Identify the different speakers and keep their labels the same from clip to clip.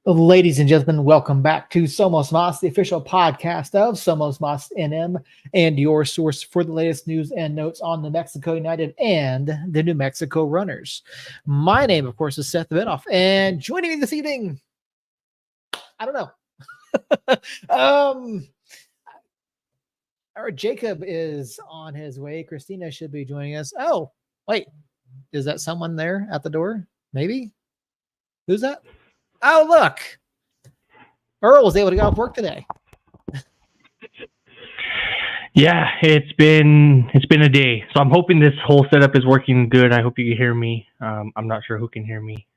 Speaker 1: Ladies and gentlemen, welcome back to Somos Mas, the official podcast of Somos Mas NM, and your source for the latest news and notes on the Mexico United and the New Mexico Runners. My name, of course, is Seth Benoff, and joining me this evening, I don't know. Our Jacob is on his way. Christina should be joining us. Oh, wait, is that someone there at the door? Maybe. Who's that? Oh, look. Earl was able to go off work today.
Speaker 2: Yeah, it's been a day. So I'm hoping this whole setup is working good. I hope you can hear me. I'm not sure who can hear me.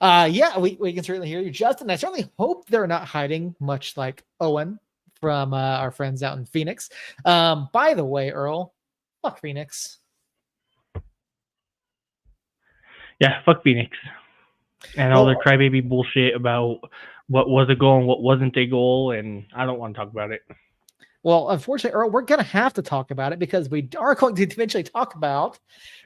Speaker 1: Yeah, we can certainly hear you, Justin. I certainly hope they're not hiding, much like Owen from our friends out in Phoenix. By the way, Earl, fuck Phoenix.
Speaker 2: Yeah, fuck Phoenix. And all the crybaby bullshit about what was a goal and what wasn't a goal, and I don't want to talk about it.
Speaker 1: Well, unfortunately, Earl, we're going to have to talk about it because we are going to eventually talk about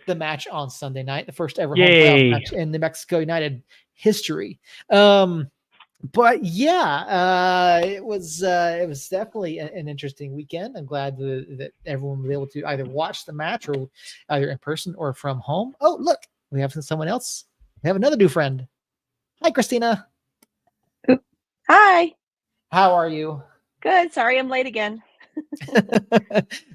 Speaker 1: the match on Sunday night, the first ever home playoff match in the Mexico United history. But yeah, it was definitely an interesting weekend. I'm glad that everyone was able to either watch the match or either in person or from home. Oh, look, we have someone else. We have another new friend. Hi, Christina.
Speaker 3: Hi.
Speaker 1: How are you?
Speaker 3: Good. Sorry, I'm late again.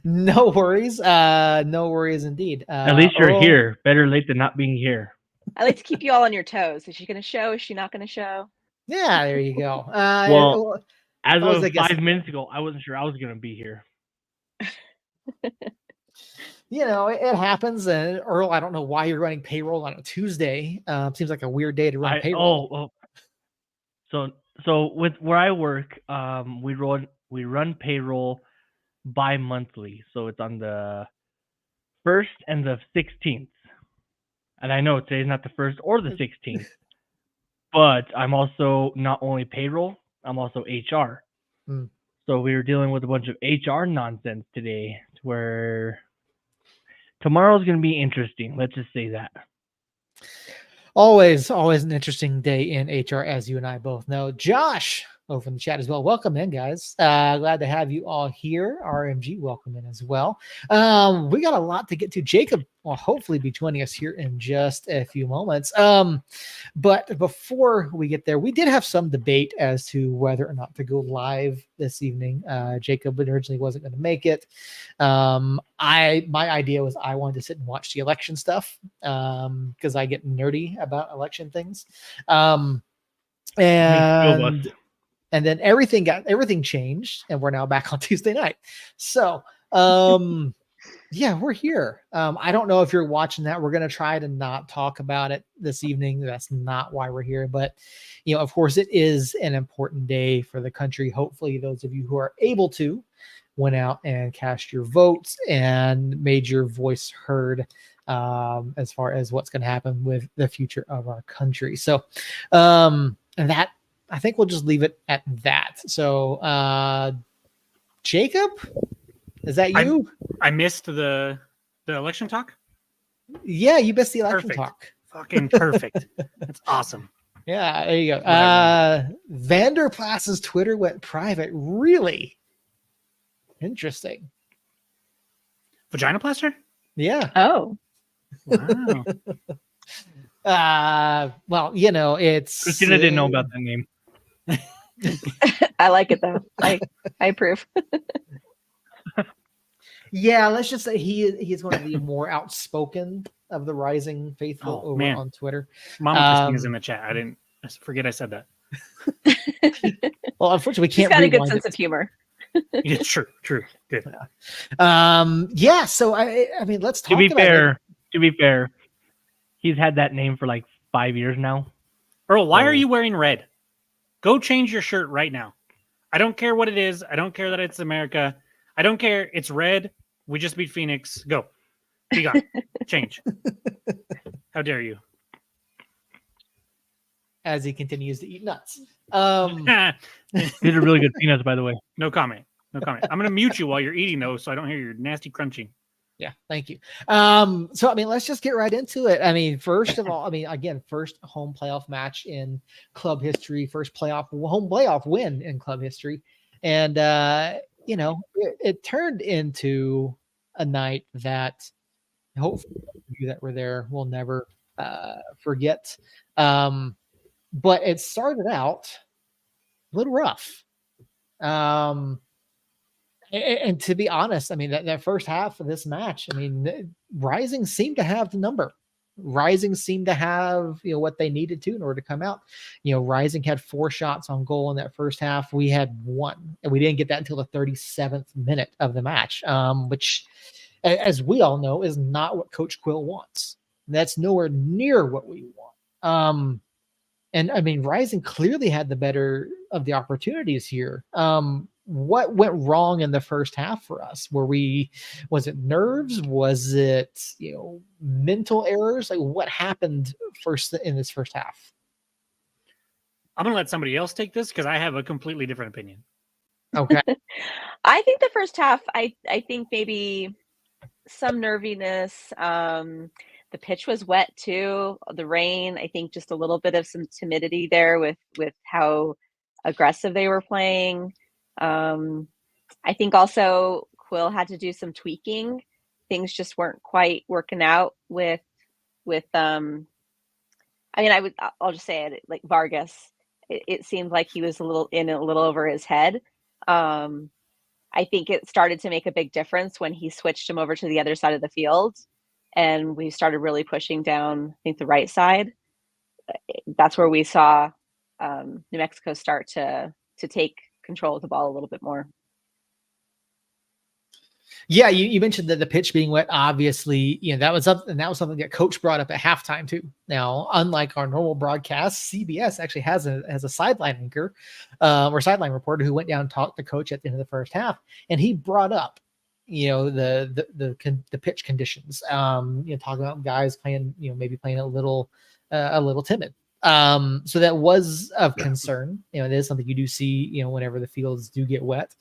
Speaker 1: No worries. No worries indeed.
Speaker 2: At least you're here. Better late than not being here.
Speaker 3: I like to keep you all on your toes. Is she going to show? Is she not going to show?
Speaker 1: Yeah, there you go.
Speaker 2: Well, as of 5 minutes ago, I wasn't sure I was going to be here.
Speaker 1: You know, it happens. And Earl, I don't know why you're running payroll on a Tuesday. Seems like a weird day to run payroll.
Speaker 2: So with where I work, we run payroll bi-monthly. So it's on the 1st and the 16th. And I know today's not the 1st or the 16th. But I'm also not only payroll, I'm also HR. So we were dealing with a bunch of HR nonsense today, where tomorrow's going to be interesting. Let's just say that.
Speaker 1: Always an interesting day in HR, as you and I both know. Josh, over in the chat as well. Welcome in, guys. Glad to have you all here. RMG, welcome in as well. We got a lot to get to. Jacob will hopefully be joining us here in just a few moments. But before we get there, we did have some debate as to whether or not to go live this evening. Jacob originally wasn't going to make it. My idea was I wanted to sit and watch the election stuff because I get nerdy about election things. And then everything changed, and we're now back on Tuesday night. So, yeah, we're here. I don't know if you're watching that. We're going to try to not talk about it this evening. That's not why we're here. But, you know, of course, it is an important day for the country. Hopefully, those of you who are able to went out and cast your votes and made your voice heard as far as what's going to happen with the future of our country. So, that I think we'll just leave it at that. So, Jacob, is that you?
Speaker 4: I missed the election talk.
Speaker 1: Yeah, you missed the election talk.
Speaker 4: Fucking perfect. That's awesome.
Speaker 1: Yeah, there you go. Vanderplas's Twitter went private. Really interesting.
Speaker 4: Vagina plaster?
Speaker 1: Yeah.
Speaker 3: Oh.
Speaker 4: Wow.
Speaker 1: Well, you know, it's
Speaker 2: Christina didn't know about that name.
Speaker 3: I like it though. I approve.
Speaker 1: Yeah, let's just say he's one of the more outspoken of the rising faithful on Twitter.
Speaker 4: Mama Christina's in the chat. I forget I said that.
Speaker 1: Well, unfortunately, we can't.
Speaker 3: She's got a good sense of humor.
Speaker 4: Yeah, true. Good.
Speaker 1: Yeah. So I mean, let's talk.
Speaker 2: To be fair, he's had that name for like 5 years now.
Speaker 4: Earl, why are you wearing red? Go change your shirt right now. I don't care what it is. I don't care that it's America. I don't care. It's red. We just beat Phoenix. Go. Be gone. Change. How dare you?
Speaker 1: As he continues to eat nuts.
Speaker 2: These are really good peanuts, by the way.
Speaker 4: No comment. I'm going to mute you while you're eating those so I don't hear your nasty crunching.
Speaker 1: Yeah, thank you. So I mean, let's just get right into it. I mean, first of all, I mean, again, first home playoff match in club history, first home playoff win in club history, and it turned into a night that hopefully you that were there will never forget. But it started out a little rough. Um, and to be honest, I mean, that first half of this match, I mean, Rising seemed to have the number. Rising seemed to have, what they needed to in order to come out. Rising had 4 shots on goal in that first half. We had 1, and we didn't get that until the 37th minute of the match, which, as we all know, is not what Coach Quill wants. That's nowhere near what we want. And I mean, Rising clearly had the better of the opportunities here. What went wrong in the first half for us? Was it nerves? Was it, mental errors? Like, what happened first in this first half?
Speaker 4: I'm going to let somebody else take this because I have a completely different opinion.
Speaker 1: Okay.
Speaker 3: I think the first half, I think maybe some nerviness. The pitch was wet too. The rain, I think just a little bit of some timidity there with how aggressive they were playing. I think also Quill had to do some tweaking. Things just weren't quite working out with I mean, I'll just say it, like Vargas. It seemed like he was a little over his head. I think it started to make a big difference when he switched him over to the other side of the field and we started really pushing down, I think, the right side. That's where we saw New Mexico start to take control of the ball a little bit more.
Speaker 1: Yeah, you mentioned that the pitch being wet. Obviously, that was something that Coach brought up at halftime too. Now, unlike our normal broadcast, CBS actually has a sideline anchor or sideline reporter who went down and talked to Coach at the end of the first half, and he brought up the pitch conditions. Talking about guys playing, maybe playing a little timid. So that was of concern. It is something you do see, whenever the fields do get wet.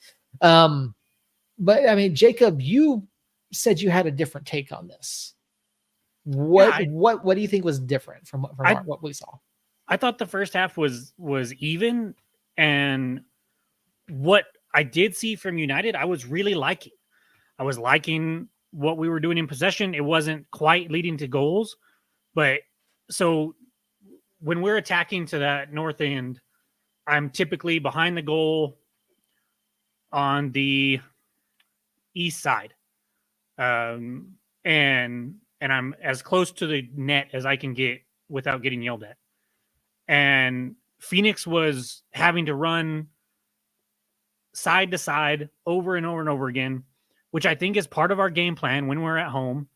Speaker 1: But I mean, Jacob, you said you had a different take on this. What do you think was different from what we saw?
Speaker 4: I thought the first half was even, and what I did see from United, I was really liking. I was liking what we were doing in possession. It wasn't quite leading to goals, but so when we're attacking to that north end, I'm typically behind the goal on the east side, and I'm as close to the net as I can get without getting yelled at. And Phoenix was having to run side to side over and over and over again, which I think is part of our game plan when we're at home,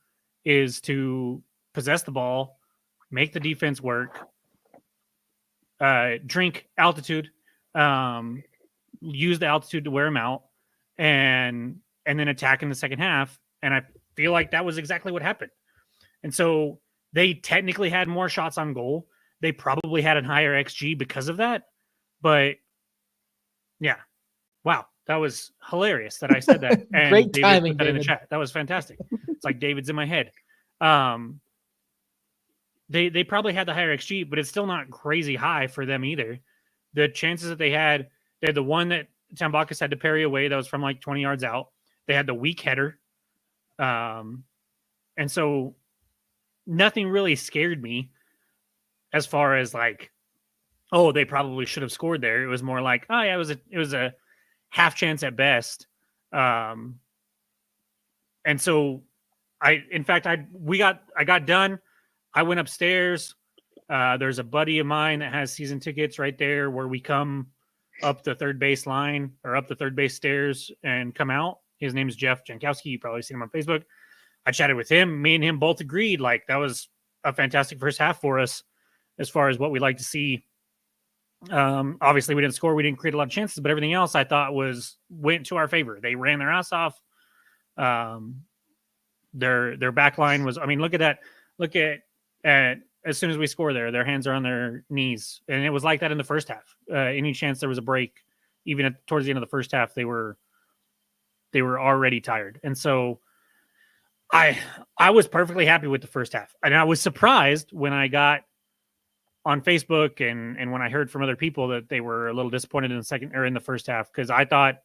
Speaker 4: is to possess the ball, make the defense work, drink altitude, use the altitude to wear them out, and then attack in the second half. And I feel like that was exactly what happened. And so they technically had more shots on goal. They probably had a higher XG because of that. But yeah, wow, that was hilarious that I said that. And
Speaker 1: Great
Speaker 4: David
Speaker 1: timing,
Speaker 4: put that in the
Speaker 1: David.
Speaker 4: chat. That was fantastic. It's like David's in my head. They probably had the higher XG, but it's still not crazy high for them either. The chances that they had the one that Tambakis had to parry away that was from like 20 yards out. They had the weak header. And so nothing really scared me as far as like, oh, they probably should have scored there. It was more like, oh yeah, it was a half chance at best. And so I got done. I went upstairs. There's a buddy of mine that has season tickets right there where we come up the third base line or up the third base stairs and come out. His name is Jeff Jankowski. You probably seen him on Facebook. I chatted with him. Me and him both agreed like that was a fantastic first half for us as far as what we like to see. Obviously, we didn't score. We didn't create a lot of chances, but everything else I thought went to our favor. They ran their ass off. Their back line was. I mean, look at that. Look at as soon as we score there, their hands are on their knees, and it was like that in the first half. Any chance there was a break, even towards the end of the first half, they were already tired, and so I was perfectly happy with the first half, and I was surprised when I got on Facebook and when I heard from other people that they were a little disappointed in the second or in the first half, because I thought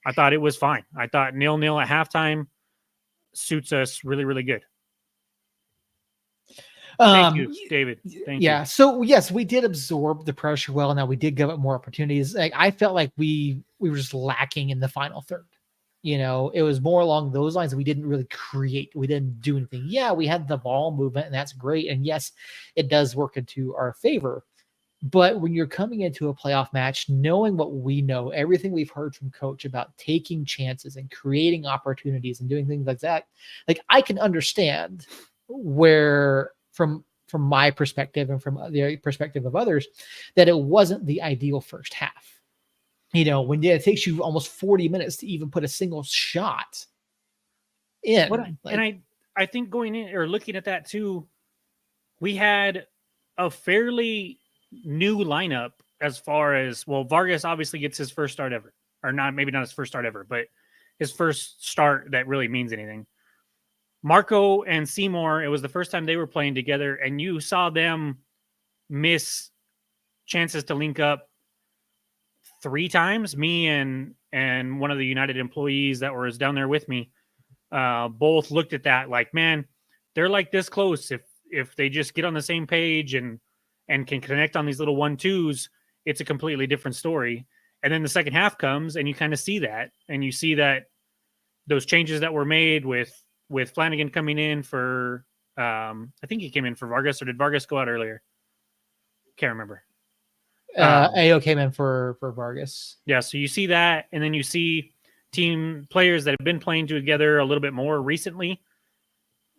Speaker 4: it was fine. I thought 0-0 at halftime suits us really, really good. Thank you, David. Thank
Speaker 1: yeah.
Speaker 4: you.
Speaker 1: So yes, we did absorb the pressure well. Now we did give up more opportunities. Like, I felt like we were just lacking in the final third. You know, it was more along those lines. We didn't really create. We didn't do anything. Yeah, we had the ball movement, and that's great. And yes, it does work into our favor. But when you're coming into a playoff match, knowing what we know, everything we've heard from coach about taking chances and creating opportunities and doing things like that, like, I can understand where from my perspective and from the perspective of others, that it wasn't the ideal first half. You know, when it takes you almost 40 minutes to even put a single shot in.
Speaker 4: And I think going in or looking at that too, we had a fairly new lineup as far as, well, Vargas obviously gets his first start ever, or not, maybe not his first start ever, but his first start that really means anything. Marco and Seymour, it was the first time they were playing together, and you saw them miss chances to link up 3 times. Me and one of the United employees that was down there with me both looked at that like, man, they're like this close. If they just get on the same page and can connect on these little 1-2s, it's a completely different story. And then the second half comes, and you kind of see that, and you see that those changes that were made with Flanagan coming in for, I think he came in for Vargas, or did Vargas go out earlier? Can't remember.
Speaker 1: AO came in for Vargas.
Speaker 4: Yeah, so you see that, and then you see team players that have been playing together a little bit more recently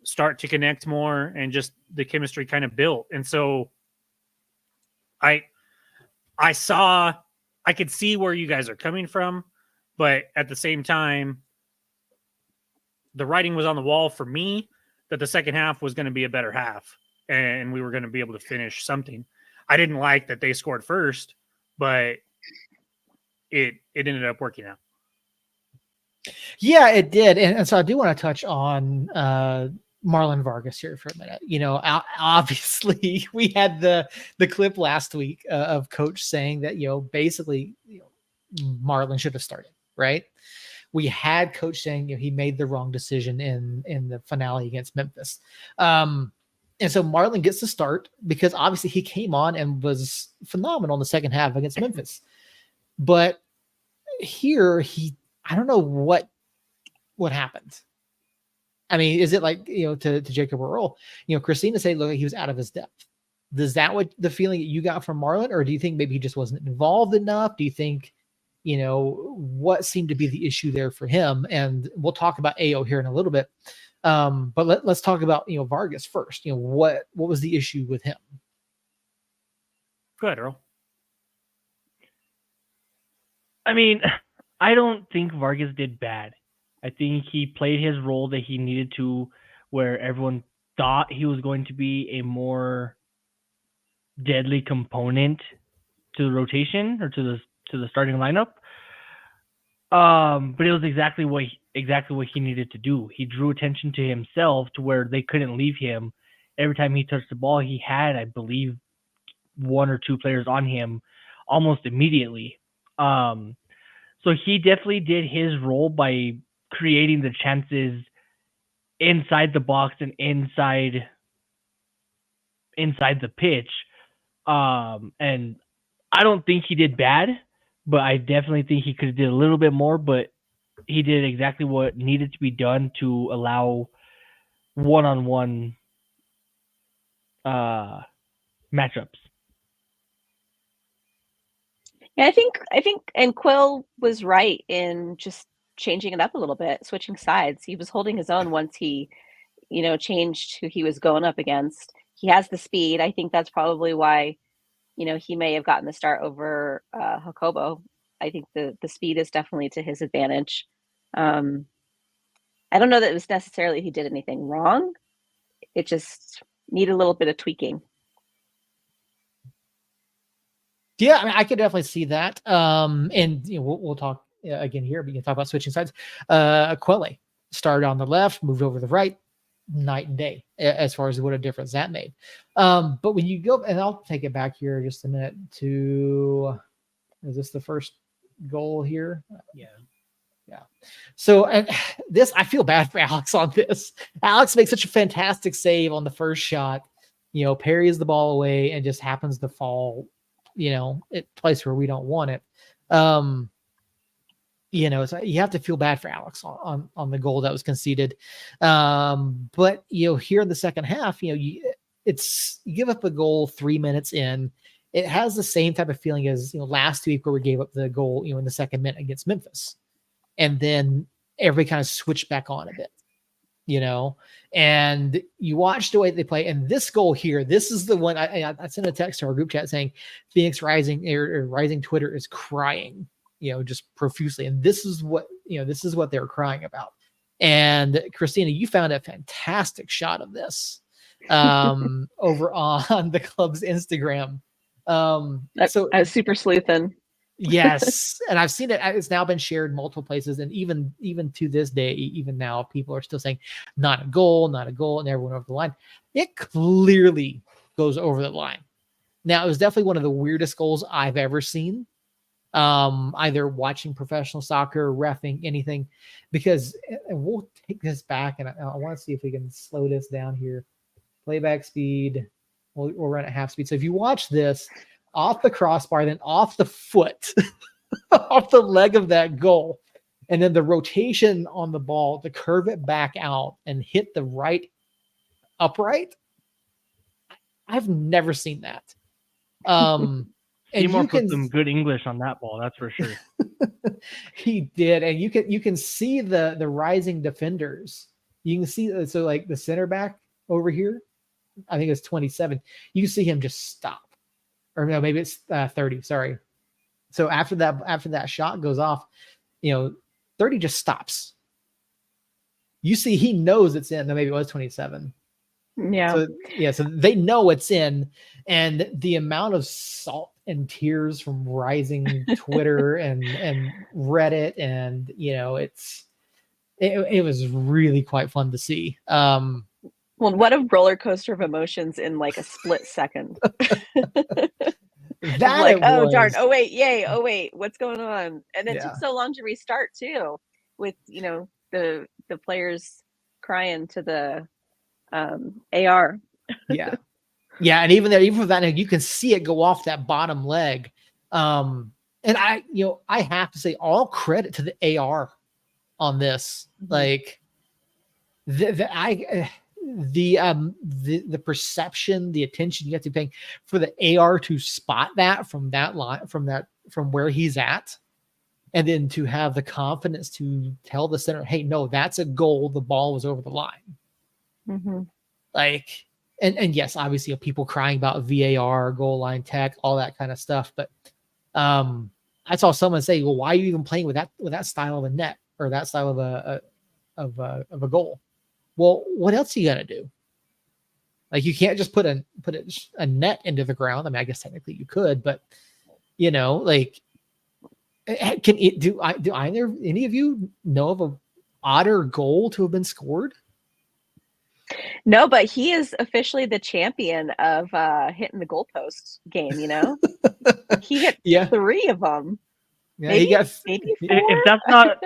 Speaker 4: start to connect more, and just the chemistry kind of built. And so I could see where you guys are coming from, but at the same time, the writing was on the wall for me that the second half was going to be a better half, and we were going to be able to finish something. I didn't like that they scored first, but it ended up working out.
Speaker 1: Yeah, it did. And so I do want to touch on Marlon Vargas here for a minute. You know, obviously we had the clip last week of coach saying that, you know, basically, you know, Marlon should have started, right? We had coach saying, you know, he made the wrong decision in the finale against Memphis. And so Marlon gets to start because obviously he came on and was phenomenal in the second half against Memphis. But here I don't know what happened. I mean, is it like, you know, to Jacob Earl, you know, Christina said, look, he was out of his depth. Is that what the feeling that you got from Marlon? Or do you think maybe he just wasn't involved enough? Do you think, you know, what seemed to be the issue there for him? And we'll talk about AO here in a little bit. But let's talk about, you know, Vargas first. You know, what was the issue with him?
Speaker 4: Go ahead, Earl.
Speaker 2: I mean, I don't think Vargas did bad. I think he played his role that he needed to, where everyone thought he was going to be a more deadly component to the rotation or to the starting lineup. But it was exactly what he needed to do. He drew attention to himself to where they couldn't leave him. Every time he touched the ball, he had, I believe, 1 or 2 players on him almost immediately. So he definitely did his role by creating the chances inside the box and inside the pitch. And I don't think he did bad, but I definitely think he could have did a little bit more, but he did exactly what needed to be done to allow one-on-one matchups.
Speaker 3: Yeah, I think, and Quill was right in just changing it up a little bit, switching sides. He was holding his own once he, you know, changed who he was going up against. He has the speed. I think that's probably why, you know, he may have gotten the start over Jacobo. I think the speed is definitely to his advantage. I don't know that it was necessarily he did anything wrong. It just needed a little bit of tweaking.
Speaker 1: Yeah, I mean, I could definitely see that. And you know, we'll talk again here, but you can talk about switching sides. Quelle, started on the left, moved over to the right, night and day as far as what a difference that made. But when you go, and I'll take it back here just a minute to, is this the first goal here?
Speaker 4: Yeah.
Speaker 1: Yeah. So, and this, I feel bad for Alex on this. Alex makes such a fantastic save on the first shot, parries the ball away and just happens to fall, at place where we don't want it. So you have to feel bad for Alex on the goal that was conceded. But here in the second half, you give up a goal 3 minutes in. It has the same type of feeling as last week where we gave up the goal in the second minute against Memphis, and then everybody kind of switched back on a bit. And you watch the way they play. And this goal here, this is the one I sent a text to our group chat saying Phoenix Rising or Rising Twitter is crying, just profusely. And this is what they're crying about. And Christina, you found a fantastic shot of this over on the club's Instagram.
Speaker 3: So I was super sleuthing.
Speaker 1: Yes, and I've seen it. It's now been shared multiple places, and even to this day, even now, people are still saying, not a goal, and everyone over the line. It clearly goes over the line. Now, it was definitely one of the weirdest goals I've ever seen, either watching professional soccer, reffing, anything, because, and we'll take this back, and I want to see if we can slow this down here. Playback speed, we'll run at half speed. So if you watch this, off the crossbar, then off the foot, off the leg of that goal, and then the rotation on the ball to curve it back out and hit the right upright. I've never seen that. And
Speaker 2: Seymour put some good English on that ball, that's for sure.
Speaker 1: He did, and you can see the Rising defenders. You can see, so like the center back over here, I think it's 27. You can see him just stop. Or no, maybe it's 30. Sorry. So after that shot goes off, 30 just stops. You see, he knows it's in. No, maybe it was 27.
Speaker 3: Yeah.
Speaker 1: So they know it's in, and the amount of salt and tears from Rising Twitter and Reddit, and it was really quite fun to see.
Speaker 3: Well, what a roller coaster of emotions in like a split second. Like, oh darn, oh wait, yay, oh wait, what's going on? And it took so long to restart too, with the players crying to the AR.
Speaker 1: Yeah, and even for that, you can see it go off that bottom leg. And I have to say, all credit to the AR on this. Mm-hmm. Like the perception, the attention you have to pay for the AR to spot that from that line, from where he's at, and then to have the confidence to tell the center, hey, no, that's a goal. The ball was over the line.
Speaker 3: Mm-hmm.
Speaker 1: Like, and yes, obviously, people crying about VAR, goal line tech, all that kind of stuff. But I saw someone say, well, why are you even playing with that style of a net or that style of a goal? Well, what else are you gonna do? Like, you can't just put a net into the ground. I mean, I guess technically you could, but like, do either any of you know of a odder goal to have been scored?
Speaker 3: No, but he is officially the champion of hitting the goalpost game. He hit 3 of them.
Speaker 1: Yeah,
Speaker 3: maybe,
Speaker 1: he got
Speaker 3: maybe 4?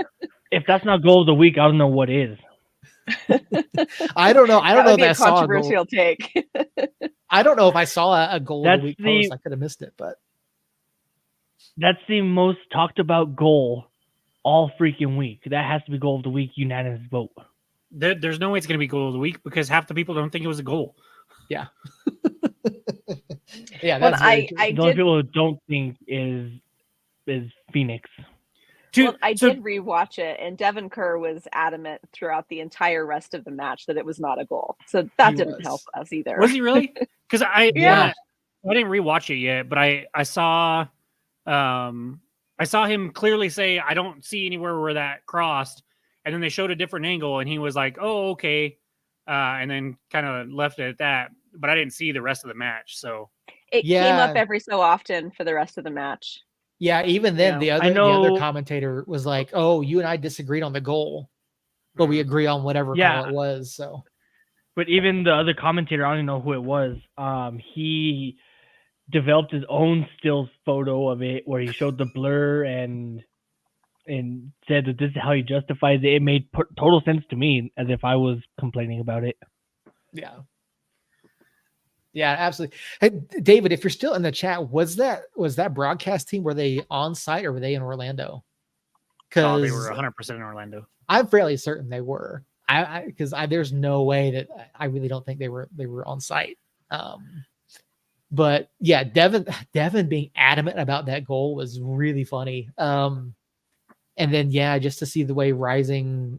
Speaker 2: If that's not goal of the week, I don't know what is.
Speaker 1: I don't know. I don't know if I saw a
Speaker 3: controversial take.
Speaker 1: I don't know if I saw a goal of the week post. I could have missed it, but
Speaker 2: that's the most talked about goal all freaking week. That has to be goal of the week, unanimous vote.
Speaker 4: There's no way it's going to be goal of the week because half the people don't think it was a goal.
Speaker 1: Yeah. Yeah.
Speaker 3: Well,
Speaker 1: That's
Speaker 3: the
Speaker 2: only people who don't think is Phoenix.
Speaker 3: I did rewatch it, and Devin Kerr was adamant throughout the entire rest of the match that it was not a goal. So that didn't help us either.
Speaker 4: Was he really? Because I didn't rewatch it yet, but I saw him clearly say, I don't see anywhere where that crossed. And then they showed a different angle, and he was like, oh, okay. And then kind of left it at that. But I didn't see the rest of the match. So
Speaker 3: it came up every so often for the rest of the match.
Speaker 1: Yeah, even then, the other commentator was like, oh, you and I disagreed on the goal. but we agree on whatever
Speaker 2: Yeah.
Speaker 1: call it was. So,
Speaker 2: But even the other commentator, I don't even know who it was. He developed his own stills photo of it where he showed the blur and said that this is how he justifies it. It made total sense to me, as if I was complaining about it.
Speaker 1: yeah. Yeah, absolutely. Hey, David, if you're still in the chat, was that broadcast team, were they on site or were they in Orlando?
Speaker 4: Oh, they
Speaker 1: Because
Speaker 4: were 100% in Orlando.
Speaker 1: I'm fairly certain they were. Because there's no way that I really don't think they were on site. But yeah, Devin being adamant about that goal was really funny. And then yeah, just to see the way rising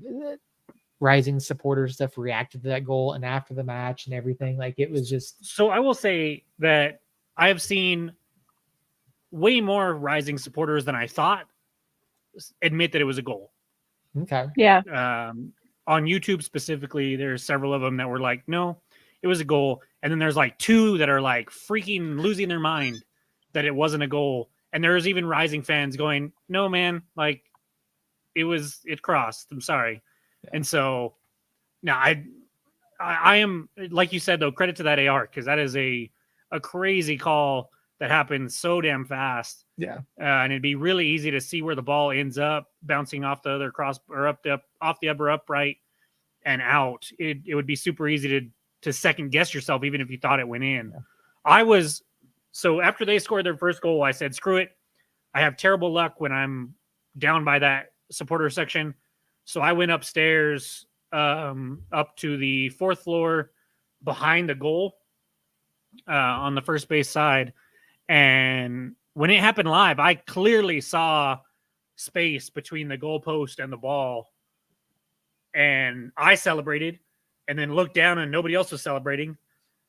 Speaker 1: supporters stuff reacted to that goal and after the match and everything, like it was just.
Speaker 4: So I will say that I have seen way more rising supporters than I thought admit that it was a goal.
Speaker 1: Okay.
Speaker 3: Yeah.
Speaker 4: On YouTube specifically, there's several of them that were like, no, it was a goal. And then there's like two that are like freaking losing their mind that it wasn't a goal. And there's even rising fans going, no, man, like it crossed. I'm sorry. Yeah. And so now I am, like you said, though, credit to that AR, because that is a crazy call that happened so damn fast.
Speaker 1: Yeah.
Speaker 4: And it'd be really easy to see where the ball ends up bouncing off the other cross or off the upper upright and out. It would be super easy to second guess yourself, even if you thought it went in. Yeah. So after they scored their first goal, I said, screw it. I have terrible luck when I'm down by that supporter section. So I went upstairs up to the fourth floor behind the goal on the first base side. And when it happened live, I clearly saw space between the goalpost and the ball. And I celebrated and then looked down and nobody else was celebrating.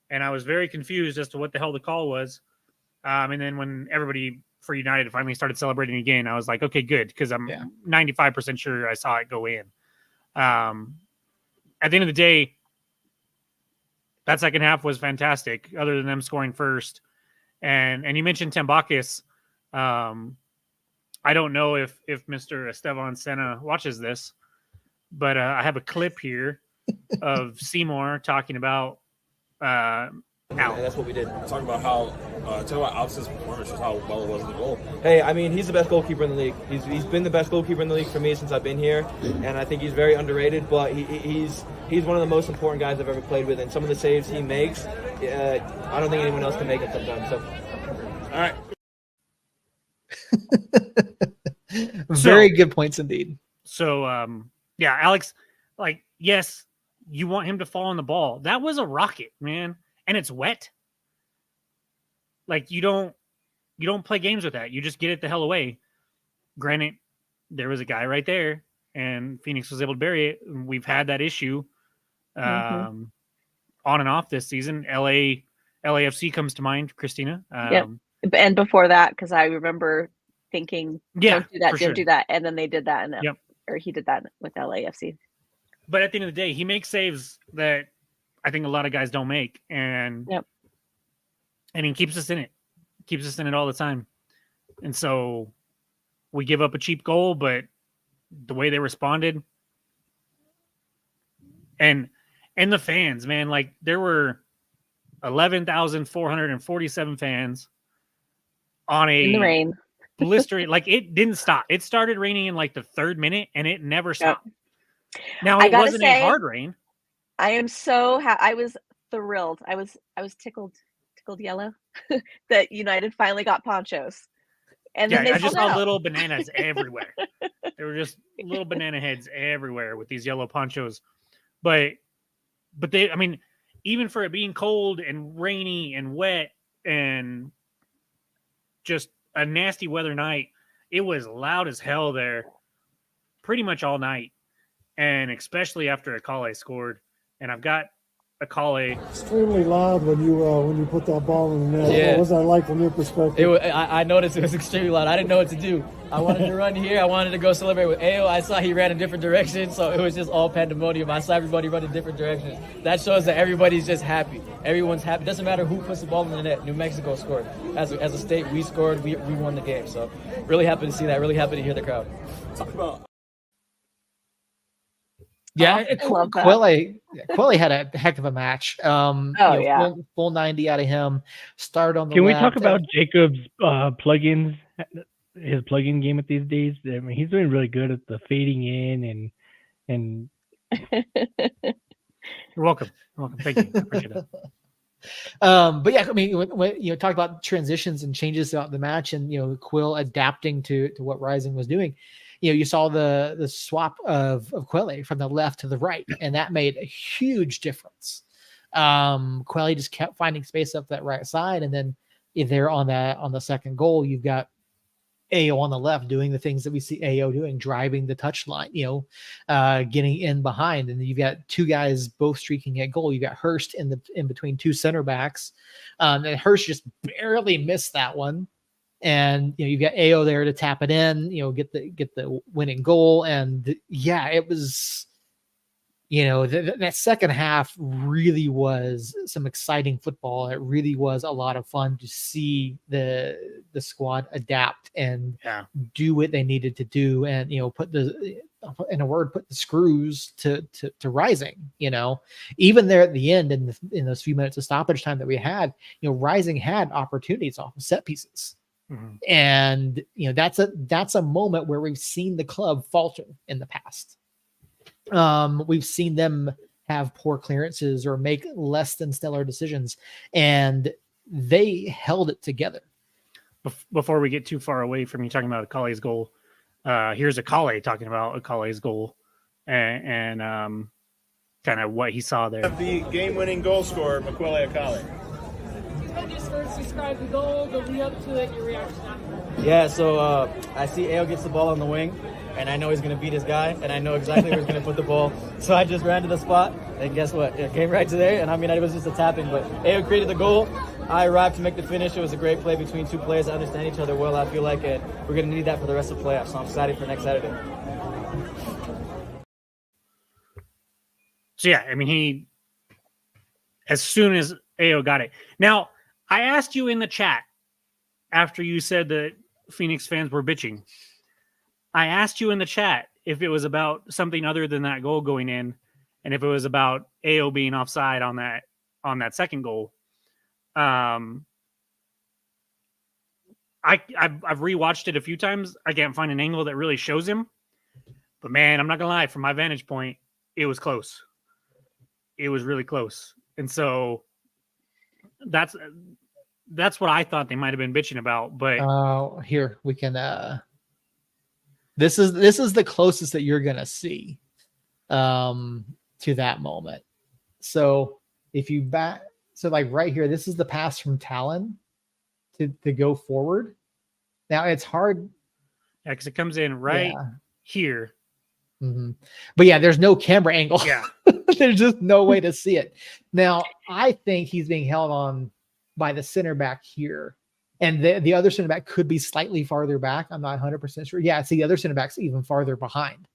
Speaker 4: And I was very confused as to what the hell the call was. And then when everybody for United finally started celebrating again, I was like, okay, good. Because I'm 95% sure I saw it go in. At the end of the day, that second half was fantastic, other than them scoring first. And you mentioned Tambakis. I don't know if Mr. Esteban Senna watches this, but I have a clip here of Seymour talking about Al.
Speaker 5: That's what we did.
Speaker 6: Talk about Alex's performance, just how well it was in the goal.
Speaker 5: Hey, I mean, he's the best goalkeeper in the league. He's been the best goalkeeper in the league for me since I've been here, and I think he's very underrated. But he's one of the most important guys I've ever played with, and some of the saves he makes, I don't think anyone else can make it sometimes. So,
Speaker 6: all right.
Speaker 1: Very good points indeed.
Speaker 4: So, yeah, Alex, like, yes, you want him to fall on the ball. That was a rocket, man. And it's wet. Like, you don't play games with that. You just get it the hell away. Granted, there was a guy right there, and Phoenix was able to bury it. We've had that issue on and off this season. LAFC comes to mind, Christina.
Speaker 3: Yep. And before that, because I remember thinking, don't do that. And then they did that, or he did that with LAFC.
Speaker 4: But at the end of the day, he makes saves that I think a lot of guys don't make, and he keeps us in it, all the time. And so we give up a cheap goal, but the way they responded, and the fans, man, like there were 11,447 fans on
Speaker 3: in the rain,
Speaker 4: blistering. Like it didn't stop. It started raining in like the third minute, and it never stopped. Now it wasn't a hard rain.
Speaker 3: I am so I was thrilled. I was tickled yellow that United finally got ponchos. And then
Speaker 4: I just saw little bananas everywhere. There were just little banana heads everywhere with these yellow ponchos. But they, I mean, even for it being cold and rainy and wet and just a nasty weather night, it was loud as hell there pretty much all night. And especially after Akale scored. And I've got Akale.
Speaker 7: Extremely loud when you put that ball in the net. Yeah. What was that like from your perspective?
Speaker 8: I noticed it was extremely loud. I didn't know what to do. I wanted to run here. I wanted to go celebrate with Ayo. I saw he ran in different directions, so it was just all pandemonium. I saw everybody run in different directions. That shows that everybody's just happy. Everyone's happy. It doesn't matter who puts the ball in the net. New Mexico scored. As a state, we scored. We won the game. So really happy to see that. Really happy to hear the crowd.
Speaker 6: Talk about.
Speaker 1: Yeah,
Speaker 3: I love that.
Speaker 1: Quilly had a heck of a match.
Speaker 3: Yeah.
Speaker 1: Full 90 out of him. Started on the
Speaker 2: Can we
Speaker 1: left.
Speaker 2: talk about Jacob's plugins? His plugin game at these days. I mean, he's doing really good at the fading in and
Speaker 4: You're welcome. Thank you. I appreciate it.
Speaker 1: But yeah, I mean, when talk about transitions and changes throughout the match, and Quill adapting to what Rising was doing, you saw the swap of Quelle from the left to the right, and that made a huge difference. Quelle just kept finding space up that right side, and then there on the second goal, you've got AO on the left doing the things that we see AO doing, driving the touch line, getting in behind, and you've got two guys both streaking at goal. You got Hurst in between two center backs, and Hurst just barely missed that one, and you've got AO there to tap it in, get the winning goal, and yeah, it was. That second half really was some exciting football. It really was a lot of fun to see the squad adapt and do what they needed to do, and put the screws to Rising. Even there at the end in those few minutes of stoppage time that we had, Rising had opportunities off of set pieces.
Speaker 4: Mm-hmm.
Speaker 1: And that's a moment where we've seen the club falter in the past. We've seen them have poor clearances or make less than stellar decisions, and they held it together.
Speaker 4: Before we get too far away from you talking about Akale's goal, here's Akale talking about Akale's goal and kind of what he saw there.
Speaker 6: The game-winning goal scorer, Makwele Akale.
Speaker 9: Can you just first describe the goal, the lead up to it, your reaction after?
Speaker 8: Yeah, so I see Ao gets the ball on the wing, and I know he's going to beat his guy, and I know exactly where he's going to put the ball. So I just ran to the spot, and guess what? It came right to there, and I mean, it was just a tapping, but Ao created the goal. I arrived to make the finish. It was a great play between two players that understand each other well, I feel like, and we're going to need that for the rest of the playoffs, so I'm excited for next Saturday.
Speaker 4: So yeah, I mean, as soon as Ao got it. Now, I asked you in the chat after you said that Phoenix fans were bitching. I asked you in the chat if it was about something other than that goal going in, and if it was about AO being offside on that second goal. I've rewatched it a few times. I can't find an angle that really shows him, but man, I'm not gonna lie. From my vantage point, it was close. It was really close, and so that's what I thought they might have been bitching about. But
Speaker 1: here we can. This is the closest that you're gonna see to that moment. So if you back, so like right here, this is the pass from Talon to go forward. Now it's hard.
Speaker 4: Yeah, because it comes in right here.
Speaker 1: Mm-hmm. But yeah, there's no camera angle.
Speaker 4: Yeah.
Speaker 1: There's just no way to see it. Now, I think he's being held on by the center back here. And the other center back could be slightly farther back. I'm not 100% sure. Yeah, see, the other center back's even farther behind.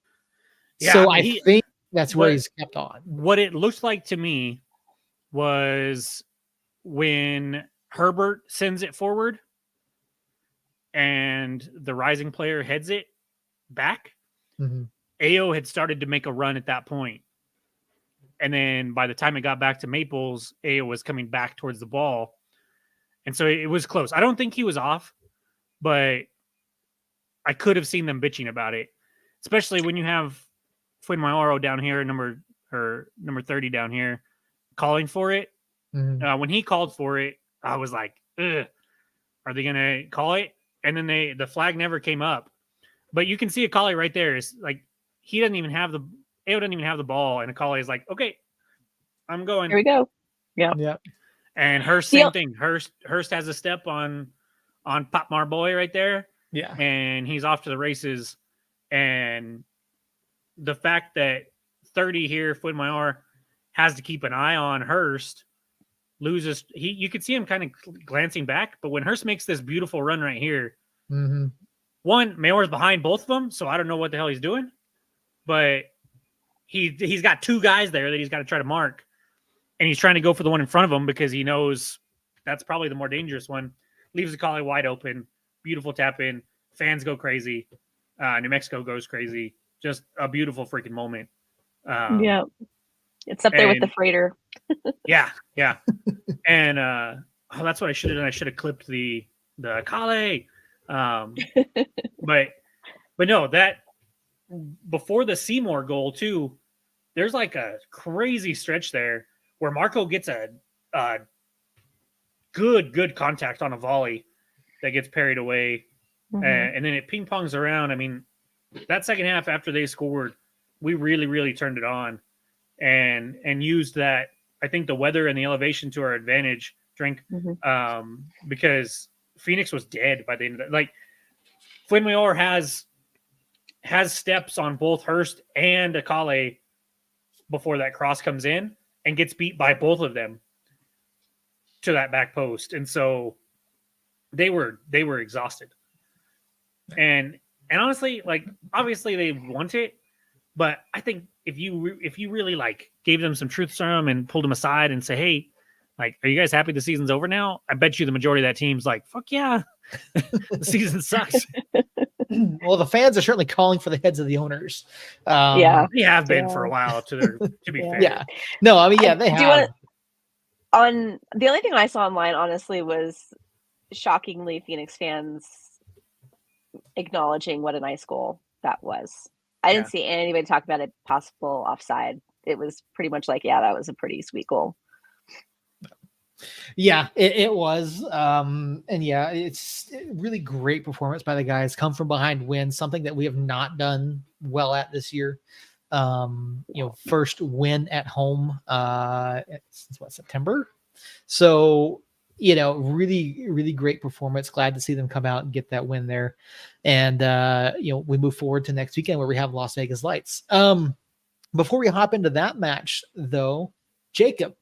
Speaker 1: Yeah, so I think that's where he's kept on.
Speaker 4: What it looks like to me was when Herbert sends it forward and the Rising player heads it back.
Speaker 1: Mm-hmm.
Speaker 4: AO had started to make a run at that point. And then by the time it got back to Maples, AO was coming back towards the ball. And so it was close. I don't think he was off, but I could have seen them bitching about it, especially when you have Fuenmaoro down here, number 30 down here, calling for it.
Speaker 1: Mm-hmm.
Speaker 4: When he called for it, I was like, ugh, are they going to call it? And then the flag never came up. But you can see Akale right there. Is like, he doesn't even have AO doesn't even have the ball. And Akale is like, okay, I'm going.
Speaker 3: Here we go. Yeah.
Speaker 1: Yeah.
Speaker 4: And Hurst, same thing. Hurst has a step on Pop Marboy right there.
Speaker 1: Yeah.
Speaker 4: And he's off to the races. And the fact that 30 here, Fuenmayor, has to keep an eye on Hurst, loses. You could see him kind of glancing back. But when Hurst makes this beautiful run right here,
Speaker 1: mm-hmm.
Speaker 4: One, Mayor's behind both of them, so I don't know what the hell he's doing. But he's got two guys there that he's got to try to mark. And he's trying to go for the one in front of him because he knows that's probably the more dangerous one. Leaves the collie wide open. Beautiful tap in. Fans go crazy. New Mexico goes crazy. Just a beautiful freaking moment.
Speaker 3: Yeah. It's up there with the freighter.
Speaker 4: Yeah. And that's what I should have done. I should have clipped the Kale. But no, that before the Seymour goal too, there's like a crazy stretch there where Marco gets a good contact on a volley that gets parried away. And then it ping pongs around. I mean, that second half after they scored, we really turned it on and used that, I think, the weather and the elevation to our advantage, because Phoenix was dead by the end of that. Like, Flynn Mayor has steps on both Hurst and Akale before that cross comes in and gets beat by both of them to that back post. And so they were exhausted. And honestly, like, obviously they want it, but I think if you really like gave them some truth serum and pulled them aside and say, hey, like, are you guys happy the season's over now? I bet you the majority of that team's like, fuck yeah, the season sucks.
Speaker 1: Well, the fans are certainly calling for the heads of the owners.
Speaker 4: They have been for a while, to be fair.
Speaker 1: Yeah. No, I mean, yeah, they have.
Speaker 3: On the only thing I saw online, honestly, was shockingly Phoenix fans acknowledging what a nice goal that was. I didn't see anybody talk about a possible offside. It was pretty much like, yeah, that was a pretty sweet goal.
Speaker 1: Yeah, it was. And yeah, it's a really great performance by the guys. Come from behind win, something that we have not done well at this year. First win at home since September. So, really great performance. Glad to see them come out and get that win there. And we move forward to next weekend where we have Las Vegas Lights. Before we hop into that match, though, Jacob,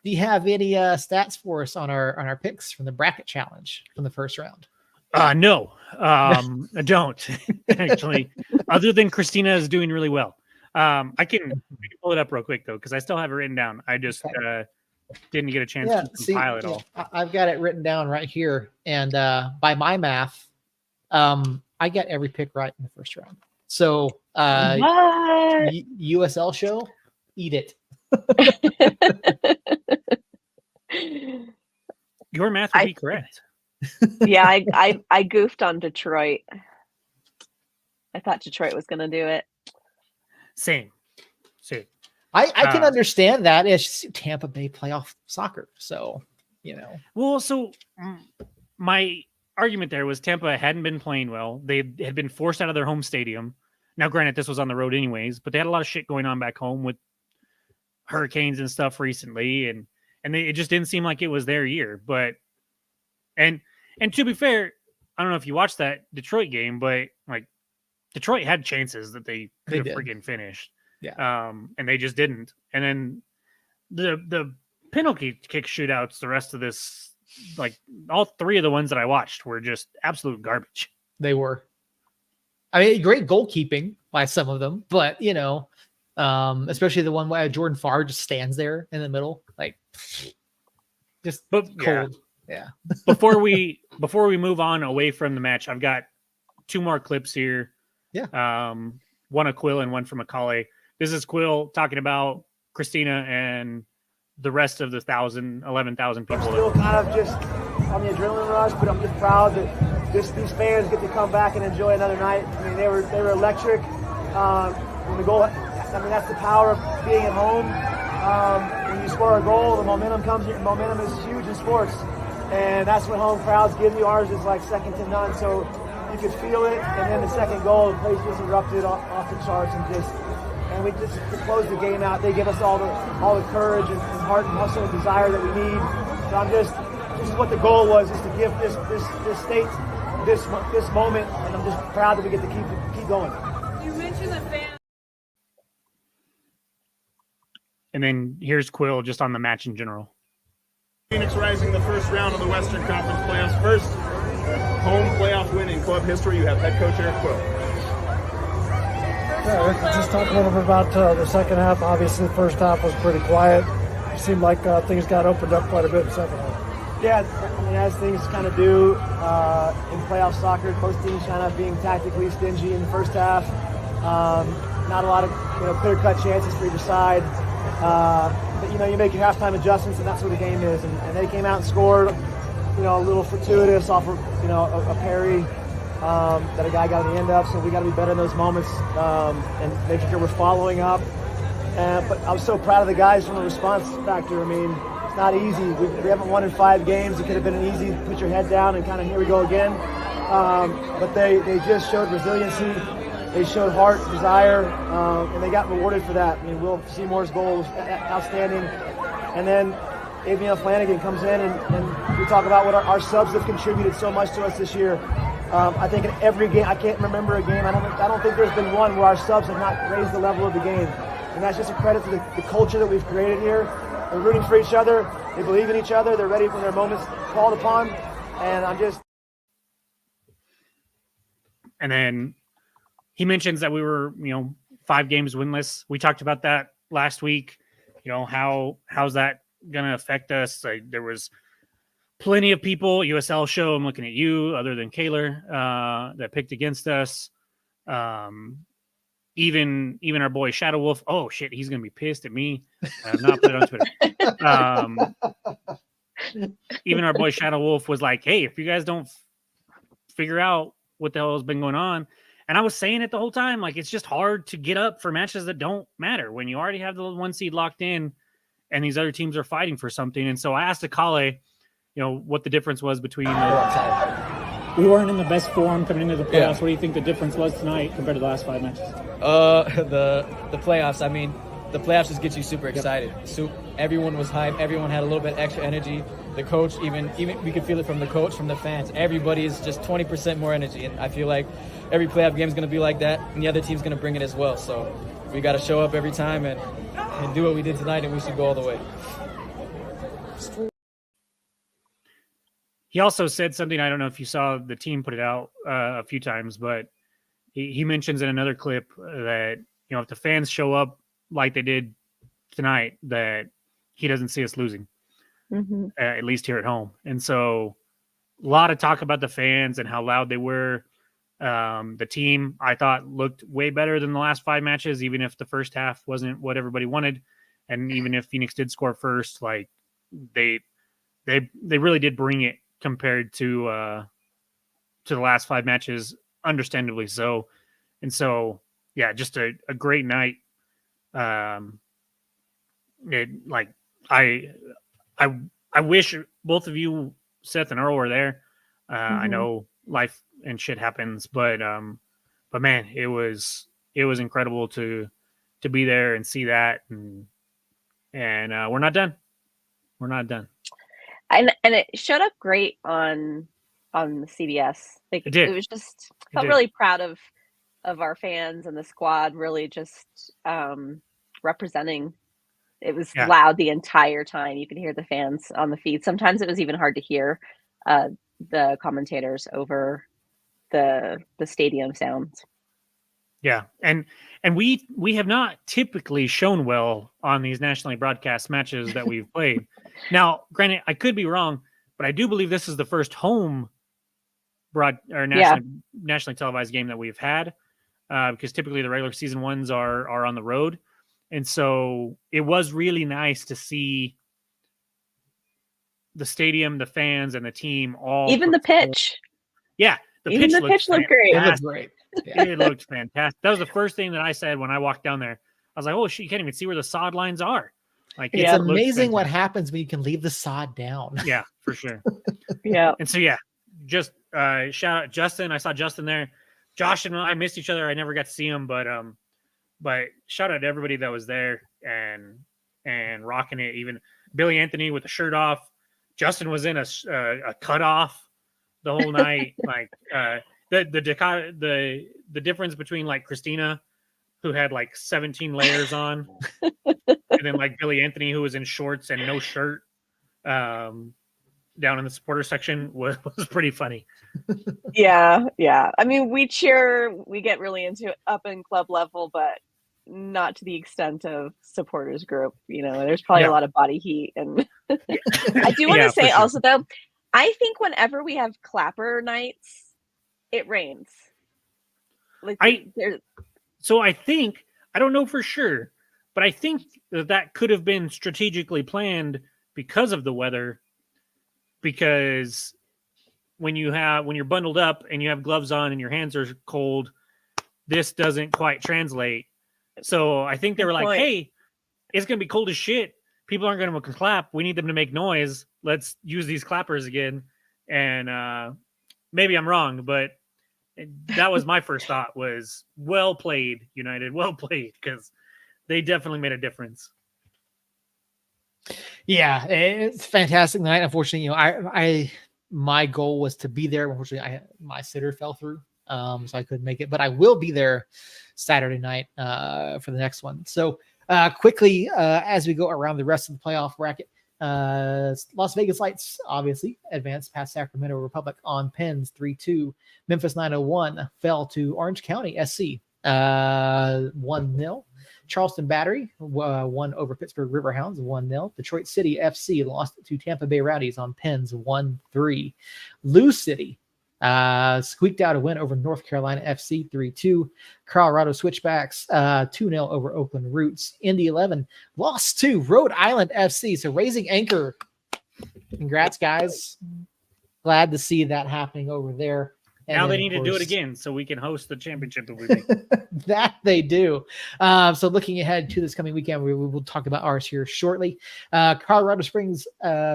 Speaker 1: do you have any stats for us on our picks from the bracket challenge from the first round?
Speaker 4: No, I don't actually. Other than Christina is doing really well. I can pull it up real quick though, because I still have it written down. I just didn't get a chance to compile it all.
Speaker 1: I've got it written down right here, and by my math, I got every pick right in the first round. So USL show, eat it.
Speaker 4: Your math would be correct.
Speaker 3: Yeah, I goofed on Detroit. I thought Detroit was going to do it.
Speaker 4: Same.
Speaker 1: I can understand that. It's just Tampa Bay playoff soccer. So,
Speaker 4: Well, so my argument there was Tampa hadn't been playing well. They had been forced out of their home stadium. Now, granted, this was on the road anyways, but they had a lot of shit going on back home with hurricanes and stuff recently. And it just didn't seem like it was their year. But, and to be fair, I don't know if you watched that Detroit game, but like Detroit had chances that they could have freaking finished.
Speaker 1: Yeah.
Speaker 4: And they just didn't. And then the penalty kick shootouts, the rest of this, like all three of the ones that I watched were just absolute garbage.
Speaker 1: They were. I mean, great goalkeeping by some of them, but especially the one where Jordan Farr just stands there in the middle, like just cold. Yeah.
Speaker 4: Before we move on away from the match, I've got two more clips here.
Speaker 1: Yeah.
Speaker 4: One of Quill and one from Akale. This is Quill talking about Christina and the rest of the 11,000 people.
Speaker 10: I'm still kind of just on the adrenaline rush, but I'm just proud that these fans get to come back and enjoy another night. I mean, they were electric. When the goal, I mean, that's the power of being at home. When you score a goal, the momentum comes. Momentum is huge in sports, and that's what home crowds give you. Ours is like second to none, so you could feel it. And then the second goal, the place just erupted off the charts, and we just to close the game out. They give us all the courage and heart and hustle and desire that we need. So this is what the goal was, is to give this state this moment, and I'm just proud that we get to keep going.
Speaker 9: You mentioned the fans.
Speaker 4: And then here's Quill just on the match in general.
Speaker 6: Phoenix Rising, the first round of the Western Conference playoffs. First home playoff win in club history. You have head coach Eric Quill.
Speaker 7: Yeah, just talk a little bit about the second half. Obviously, the first half was pretty quiet. It seemed like things got opened up quite a bit in the second half.
Speaker 10: Yeah, I mean, as things kind of do in playoff soccer, most teams kind of being tactically stingy in the first half. not a lot of clear-cut chances for either side. But you make your halftime adjustments, and that's what the game is. And they came out and scored, a little fortuitous off of a parry that a guy got at the end of. So we got to be better in those moments and making sure we're following up. But I was so proud of the guys from the response factor. I mean, it's not easy. We haven't won in 5 games. It could have been an easy put your head down and kind of here we go again. But they just showed resiliency. They showed heart, desire, and they got rewarded for that. I mean, Will Seymour's goal was outstanding. And then Avian Flanagan comes in, and we talk about what our subs have contributed so much to us this year. I think in every game, I can't remember a game, I don't think there's been one where our subs have not raised the level of the game. And that's just a credit to the culture that we've created here. They're rooting for each other. They believe in each other. They're ready when their moment's called upon. And I'm just...
Speaker 4: And then he mentions that we were, 5 games winless. We talked about that last week. How's that going to affect us? There was plenty of people, USL show, I'm looking at you, other than Kaler, that picked against us. Even our boy Shadow Wolf. Oh shit, he's gonna be pissed at me. I have not put it on Twitter. Even our boy Shadow Wolf was like, "Hey, if you guys don't figure out what the hell has been going on," and I was saying it the whole time, like it's just hard to get up for matches that don't matter when you already have the 1 seed locked in, and these other teams are fighting for something. And so I asked Akale, what the difference was between.
Speaker 11: We weren't in the best form coming into the playoffs. Yeah. What do you think the difference was tonight compared to the last 5 matches?
Speaker 8: The playoffs. I mean, the playoffs just get you super excited. So everyone was hyped. Everyone had a little bit extra energy. The coach, even we could feel it from the coach, from the fans. Everybody is just 20% more energy, and I feel like every playoff game is going to be like that, and the other team's going to bring it as well. So we got to show up every time and do what we did tonight, and we should go all the way.
Speaker 4: He also said something, I don't know if you saw the team put it out a few times, but he mentions in another clip that, if the fans show up like they did tonight, that he doesn't see us losing, at least here at home. And so a lot of talk about the fans and how loud they were. The team, I thought, looked way better than the last 5 matches, even if the first half wasn't what everybody wanted. And even if Phoenix did score first, like they really did bring it compared to the last 5 matches, understandably so. And so, yeah, just a great night. I wish both of you, Seth and Earl, were there. I know life and shit happens, but man, it was incredible to be there and see that, and we're not done. We're not done.
Speaker 3: And it showed up great on the CBS. Like
Speaker 4: it did.
Speaker 3: It was just felt really proud of our fans and the squad. Really just representing. It was loud the entire time. You could hear the fans on the feed. Sometimes it was even hard to hear the commentators over the stadium sounds.
Speaker 4: Yeah, and we have not typically shown well on these nationally broadcast matches that we've played. Now, granted, I could be wrong, but I do believe this is the first home nationally televised game that we've had, because typically the regular season ones are on the road, and so it was really nice to see the stadium, the fans, and the team all.
Speaker 3: Even the pitch.
Speaker 4: Yeah,
Speaker 3: the pitch looked great.
Speaker 1: It looked great.
Speaker 4: Yeah. It looked fantastic. That was the first thing that I said when I walked down there. I was like, "Oh shit, you can't even see where the sod lines are." Like,
Speaker 1: it's amazing what happens when you can leave the sod down.
Speaker 4: Yeah, for sure.
Speaker 3: Yeah.
Speaker 4: And so just shout out Justin. I saw Justin there. Josh and I missed each other. I never got to see him, but shout out to everybody that was there and rocking it. Even Billy Anthony with the shirt off. Justin was in a cutoff the whole night. Like the difference between like Christina, who had like 17 layers on, and then like Billy Anthony, who was in shorts and no shirt, down in the supporter section was pretty funny.
Speaker 3: Yeah. I mean, we get really into it up in club level, but not to the extent of supporters group. There's probably a lot of body heat, and I do want to say also though, I think whenever we have clapper nights, it rains.
Speaker 4: I think I don't know for sure, but I think that could have been strategically planned because of the weather. Because when you're bundled up and you have gloves on and your hands are cold, this doesn't quite translate. So I think they were like, hey, it's going to be cold as shit. People aren't going to clap. We need them to make noise. Let's use these clappers again. And maybe I'm wrong, but that was my first thought was well played, United. Well played, because they definitely made a difference.
Speaker 1: Yeah, it's a fantastic night. Unfortunately, I my goal was to be there. Unfortunately, my sitter fell through, so I couldn't make it. But I will be there Saturday night for the next one. So quickly, as we go around the rest of the playoff bracket, Las Vegas Lights obviously advanced past Sacramento Republic on pens 3-2. Memphis 901 fell to Orange County SC 1-0. Charleston Battery won over Pittsburgh Riverhounds 1-0. Detroit City FC lost to Tampa Bay Rowdies on pens 1-3. Lou City squeaked out a win over North Carolina FC 3-2. Colorado Switchbacks 2-0 over Oakland Roots. Indy 11 lost to Rhode Island FC. So raising anchor. Congrats, guys. Glad to see that happening over there. And
Speaker 4: now
Speaker 1: then,
Speaker 4: they need to do it again so we can host the championship.
Speaker 1: That they do. So looking ahead to this coming weekend, we will talk about ours here shortly. Colorado Springs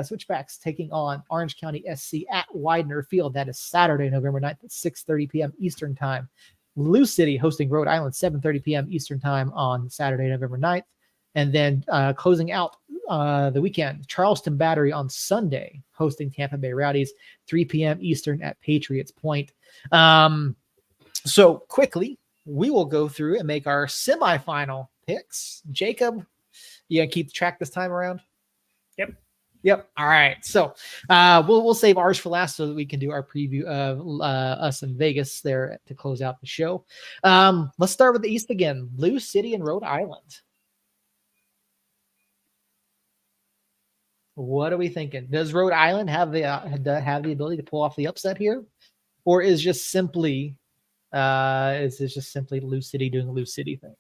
Speaker 1: Switchbacks taking on Orange County SC at Widener Field. That is Saturday, November 9th at 6:30 p.m. Eastern Time. Lou City hosting Rhode Island, 7:30 p.m. Eastern Time on Saturday, November 9th. And then closing out the weekend, Charleston Battery on Sunday hosting Tampa Bay Rowdies, 3 p.m. Eastern at Patriots Point. So quickly, we will go through and make our semifinal picks. Jacob, you gonna keep track this time around? Yep. All right. So we'll save ours for last so that we can do our preview of us in Vegas there to close out the show. Let's start with the East again. Lou City and Rhode Island. What are we thinking? Does Rhode Island have the ability to pull off the upset here, or is this just simply Lou City doing Lou City things?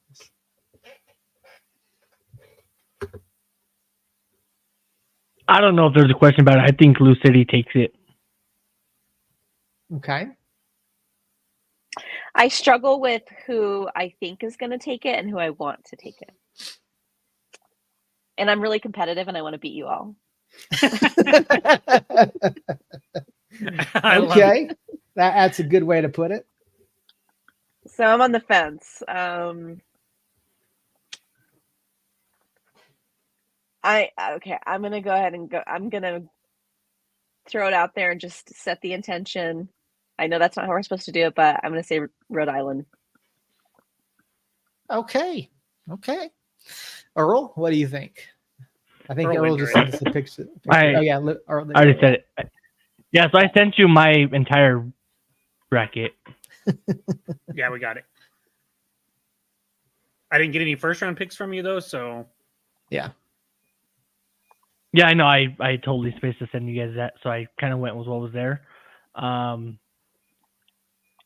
Speaker 2: I don't know if there's a question about it. I think Lou City takes it.
Speaker 1: Okay.
Speaker 3: I struggle with who I think is going to take it and who I want to take it. And I'm really competitive and I want to beat you all.
Speaker 1: Okay. That's a good way to put it.
Speaker 3: So I'm on the fence. I'm gonna go ahead and go. I'm gonna throw it out there and just set the intention. I know that's not how we're supposed to do it, but I'm gonna say Rhode Island.
Speaker 1: Okay. Earl, what do you think? I think Earl just sent us a picture.
Speaker 2: I already said it. Yeah, so I sent you my entire bracket.
Speaker 4: Yeah, we got it. I didn't get any first round picks from you though, so
Speaker 1: yeah.
Speaker 2: Yeah, I know. I totally spaced to send you guys that, so I kind of went with what was there.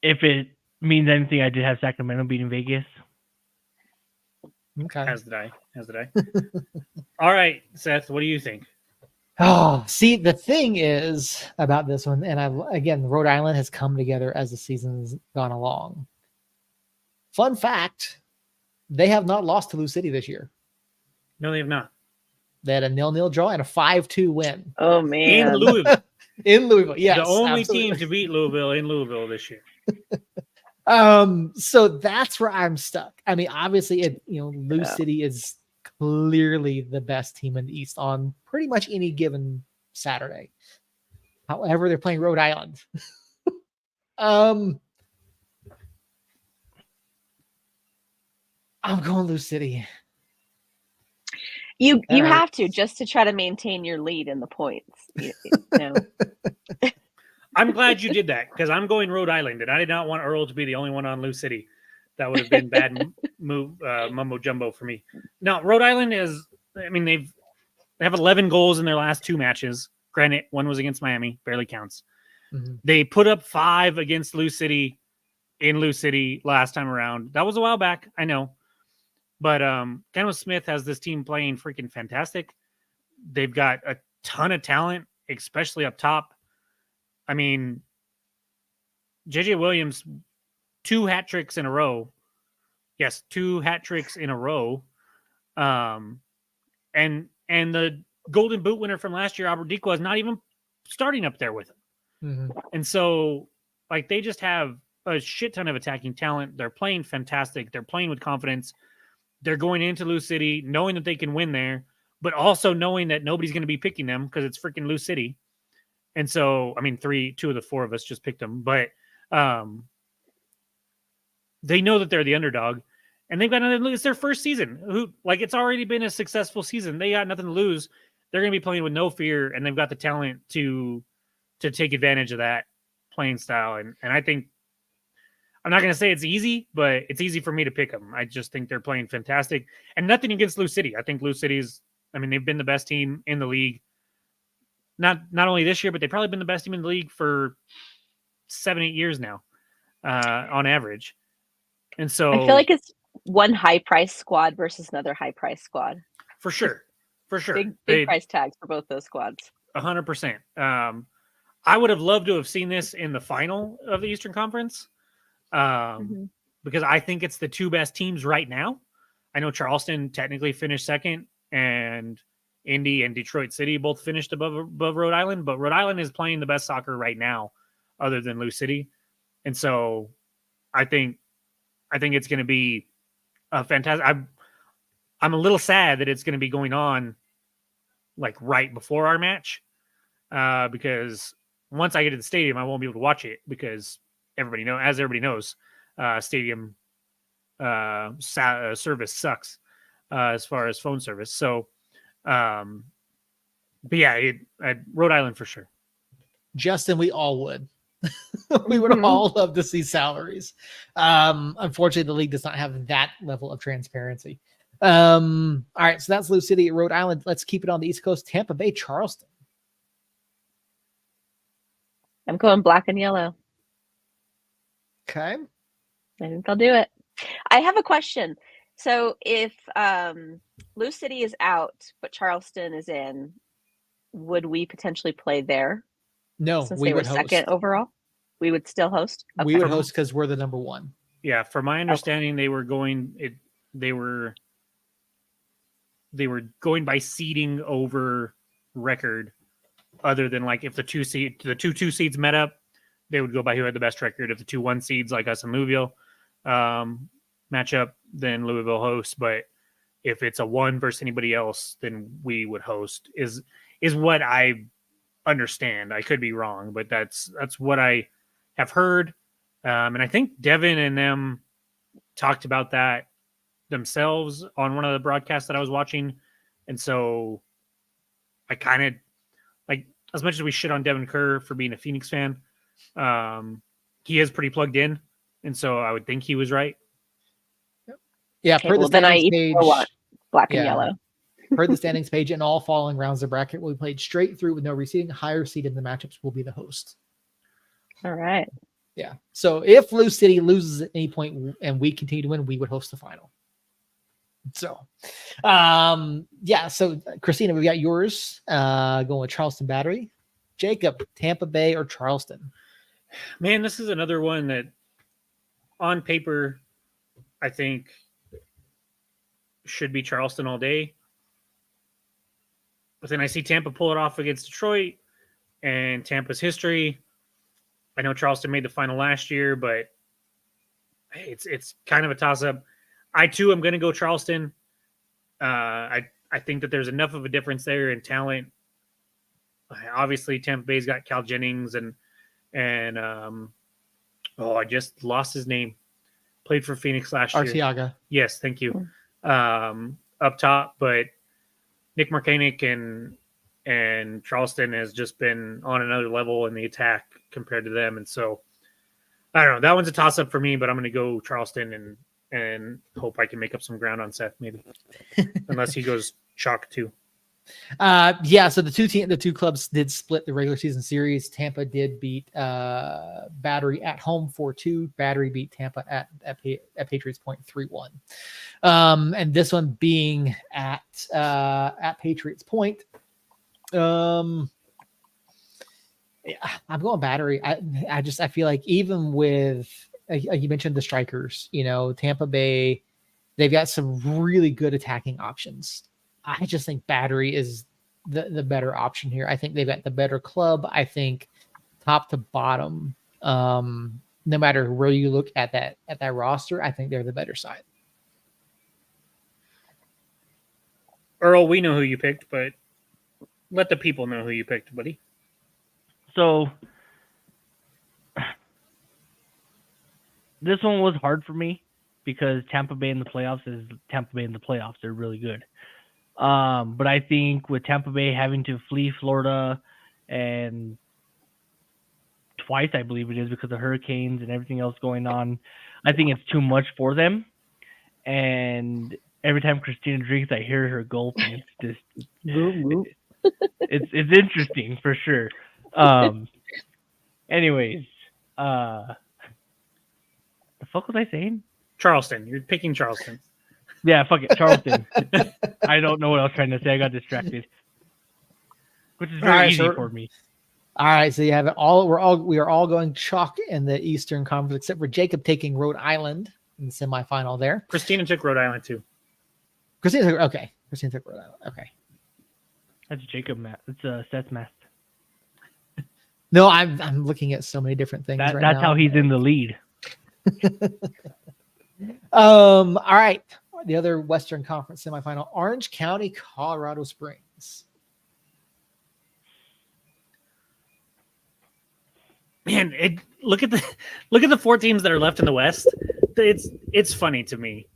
Speaker 2: If it means anything, I did have Sacramento beating Vegas.
Speaker 1: Okay.
Speaker 4: As did I. All right, Seth, what do you think?
Speaker 1: Oh, see, the thing is about this one, and Rhode Island has come together as the season's gone along. Fun fact, they have not lost to Lou City this year.
Speaker 4: No, they have not.
Speaker 1: They had a 0-0 draw and a 5-2 win.
Speaker 3: Oh, man.
Speaker 4: In Louisville.
Speaker 1: In Louisville, yes.
Speaker 4: The only
Speaker 1: absolutely.
Speaker 4: team to beat Louisville in Louisville this year.
Speaker 1: So that's where I'm stuck. I mean, obviously, Lou City is clearly the best team in the East on pretty much any given Saturday. However, they're playing Rhode Island. I'm going Lou City.
Speaker 3: You have to just to try to maintain your lead in the points.
Speaker 4: I'm glad you did that because I'm going Rhode Island, and I did not want Earl to be the only one on Lou City. That would have been bad mumbo jumbo for me. Now, Rhode Island they have 11 goals in their last 2 matches. Granted, one was against Miami, barely counts. Mm-hmm. They put up 5 against Lou City in Lou City last time around. That was a while back, I know. But Kenwell Smith has this team playing freaking fantastic. They've got a ton of talent, especially up top. I mean, JJ Williams, 2 hat tricks in a row. Yes, 2 hat tricks in a row. And the Golden Boot winner from last year, Albert Dequa, is not even starting up there with him.
Speaker 1: Mm-hmm.
Speaker 4: And so, like, they just have a shit ton of attacking talent. They're playing fantastic. They're playing with confidence. They're going into Lou City knowing that they can win there, but also knowing that nobody's going to be picking them because it's freaking Lou City. And so, I mean, 2 of the 4 of us just picked them, but they know that they're the underdog, and they've got nothing to lose. It's their first season. It's already been a successful season. They got nothing to lose. They're going to be playing with no fear, and they've got the talent to take advantage of that playing style. And I think, I'm not going to say it's easy, but it's easy for me to pick them. I just think they're playing fantastic, and nothing against Lou City. I think Lou City's, I mean, they've been the best team in the league. Not only this year, but they've probably been the best team in the league for 7-8 years now, on average. And so
Speaker 3: I feel like it's one high price squad versus another high price squad.
Speaker 4: For sure.
Speaker 3: Big price tags for both those squads.
Speaker 4: 100%. I would have loved to have seen this in the final of the Eastern Conference, because I think it's the 2 best teams right now. I know Charleston technically finished second, and Indy and Detroit City both finished above Rhode Island, but Rhode Island is playing the best soccer right now, other than Lou City. And so I think it's going to be a fantastic. I'm a little sad that it's going to be going on like right before our match, because once I get to the stadium, I won't be able to watch it because everybody knows, stadium service sucks as far as phone service. So, but yeah, Rhode Island for sure.
Speaker 1: Justin, we all would. We would all love to see salaries. Unfortunately, the league does not have that level of transparency. All right, so that's Lou City at Rhode Island. Let's keep it on the East Coast. Tampa Bay, Charleston.
Speaker 3: I'm going black and yellow.
Speaker 1: Okay.
Speaker 3: I think they'll do it. I have a question. So if Lou City is out, but Charleston is in, would we potentially play there?
Speaker 1: No,
Speaker 3: since
Speaker 1: we
Speaker 3: they were
Speaker 1: would host.
Speaker 3: second overall. We would still host.
Speaker 1: We would host because we're the number 1.
Speaker 4: Yeah, from my understanding, they were going by seeding over record. Other than like if the 2 seeds met up, they would go by who had the best record. If the 2 1 seeds like us and Louisville match up, then Louisville hosts. But if it's a 1 versus anybody else, then we would host. Is what I understand. I could be wrong, but that's what I have heard. And I think Devin and them talked about that themselves on one of the broadcasts that I was watching. And so I kind of, like, as much as we shit on Devin Kerr for being a Phoenix fan, he is pretty plugged in. And so I would think he was right.
Speaker 1: Yeah,
Speaker 3: okay,
Speaker 1: per the
Speaker 3: then I
Speaker 1: standings page,
Speaker 3: want black and yellow.
Speaker 1: Per the standings page, in all following rounds of bracket will be played straight through with no reseeding. Higher seed in the matchups will be the host.
Speaker 3: All right.
Speaker 1: Yeah. So if Lou City loses at any point and we continue to win, we would host the final. So, yeah. So Christina, we got yours going with Charleston Battery. Jacob, Tampa Bay or Charleston?
Speaker 4: Man, this is another one that on paper, I think should be Charleston all day. But then I see Tampa pull it off against Detroit and Tampa's history. I know Charleston made the final last year, but it's kind of a toss-up. I, too, am going to go Charleston. I think that there's enough of a difference there in talent. Obviously, Tampa Bay's got Cal Jennings and I just lost his name. Played for Phoenix last year.
Speaker 1: Arteaga.
Speaker 4: Yes, thank you. Up top, but Nick Markanic and Charleston has just been on another level in the attack compared to them. And so, I don't know. That one's a toss-up for me, but I'm going to go Charleston and hope I can make up some ground on Seth, maybe. Unless he goes chalk too.
Speaker 1: Yeah, so the two clubs did split the regular season series. Tampa did beat Battery at home 4-2. Battery beat Tampa at Patriots Point 3-1. And this one being at Patriots Point. Yeah, I'm going Battery. I feel like even with you mentioned the strikers, Tampa Bay, they've got some really good attacking options. I just think Battery is the better option here. I think they've got the better club. I think top to bottom, no matter where you look at that roster, I think they're the better side.
Speaker 4: Earl, we know who you picked, but let the people know who you picked, buddy.
Speaker 2: So this one was hard for me because Tampa Bay in the playoffs is Tampa Bay in the playoffs. They're really good. But I think with Tampa Bay having to flee Florida and twice, I believe it is, because of hurricanes and everything else going on, I think it's too much for them. And every time Christina drinks, I hear her gulp, and it's just it's interesting for sure. Anyways, the fuck was I saying?
Speaker 4: Charleston. You're picking Charleston.
Speaker 2: Yeah, fuck it, Charleston. I don't know what I was trying to say. I got distracted, which is very easy for me.
Speaker 1: All right, so you have it all. We are all going chalk in the Eastern Conference, except for Jacob taking Rhode Island in the semifinal there.
Speaker 4: Christina took Rhode Island too.
Speaker 1: Christina took Rhode Island. Okay,
Speaker 2: that's Jacob math. It's Seth's math.
Speaker 1: No, I'm looking at so many different things.
Speaker 2: That's how he's in the lead.
Speaker 1: All right. The other Western Conference semifinal, Orange County, Colorado Springs.
Speaker 4: Man, look at the 4 teams that are left in the West. It's funny to me.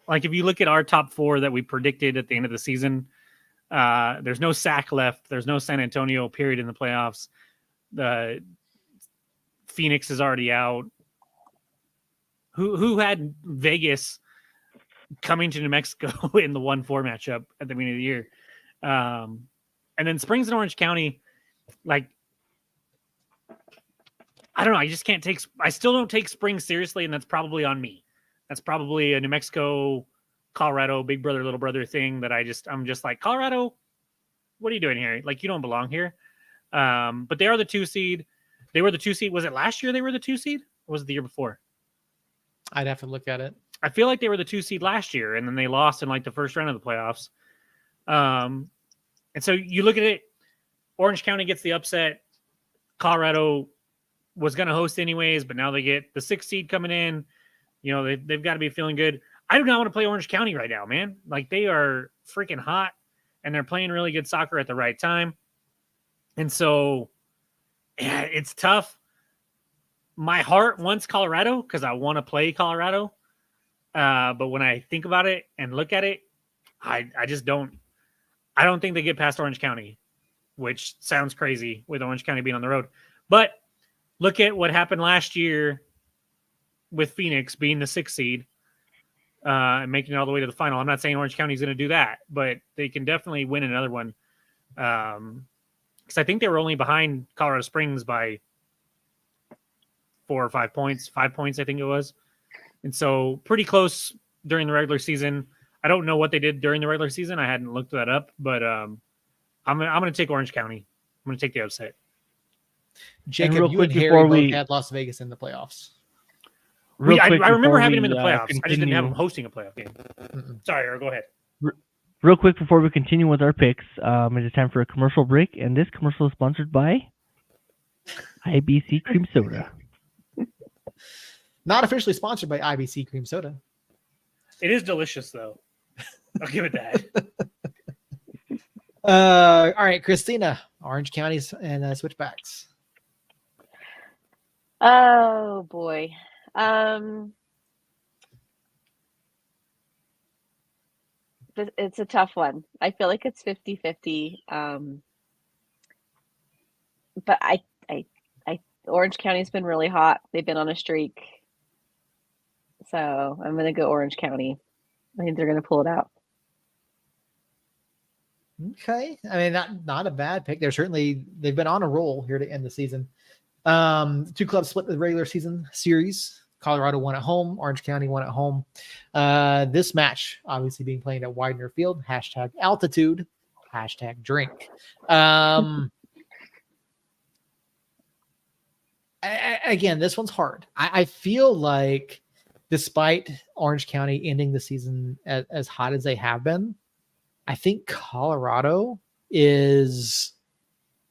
Speaker 4: Like if you look at our top 4 that we predicted at the end of the season, there's no SAC left. There's no San Antonio period in the playoffs. The Phoenix is already out. Who had Vegas coming to New Mexico in the 1-4 matchup at the beginning of the year? And then Springs and Orange County, like, I don't know. I still don't take Springs seriously, and that's probably on me. That's probably a New Mexico, Colorado, big brother, little brother thing that I'm just like, Colorado, what are you doing here? Like, you don't belong here. But they are the 2 seed. They were the 2 seed. Was it last year they were the 2 seed? Or was it the year before?
Speaker 1: I'd have to look at it.
Speaker 4: I feel like they were the 2 seed last year, and then they lost in like the first round of the playoffs. And so you look at it, Orange County gets the upset. Colorado was going to host anyways, but now they get the 6th seed coming in. You know, they've got to be feeling good. I do not want to play Orange County right now, man. Like, they are freaking hot, and they're playing really good soccer at the right time. And so, yeah, it's tough. My heart wants Colorado because I want to play Colorado. But when I think about it and look at it, I just don't. I don't think they get past Orange County, which sounds crazy with Orange County being on the road. But look at what happened last year with Phoenix being the 6th seed and making it all the way to the final. I'm not saying Orange County is going to do that, but they can definitely win another one. Because I think they were only behind Colorado Springs by 4 or 5 points. 5 points, I think it was. And so pretty close during the regular season. I don't know what they did during the regular season. I hadn't looked that up, but I'm going to take Orange County. I'm going to take the upset.
Speaker 1: Jacob, you and Harry both had Las Vegas in the playoffs.
Speaker 4: I remember having him in the playoffs. I just didn't have him hosting a playoff game. Sorry, Earl, go ahead.
Speaker 2: Real quick before we continue with our picks, it is time for a commercial break, and this commercial is sponsored by IBC Cream Soda.
Speaker 1: Not officially sponsored by IBC Cream Soda.
Speaker 4: It is delicious, though. I'll give it that.
Speaker 1: All right, Christina, Orange Counties and Switchbacks.
Speaker 3: Oh boy. It's a tough one. I feel like it's 50-50. But I Orange County's been really hot. They've been on a streak. So I'm going to go Orange County. I think they're going to pull it out.
Speaker 1: Okay. I mean, not a bad pick. They've been on a roll here to end the season. Two clubs split the regular season series. Colorado won at home. Orange County won at home. This match obviously being played at Widener Field. #altitude. #drink. Again, this one's hard. I feel like despite Orange County ending the season as hot as they have been, I think Colorado is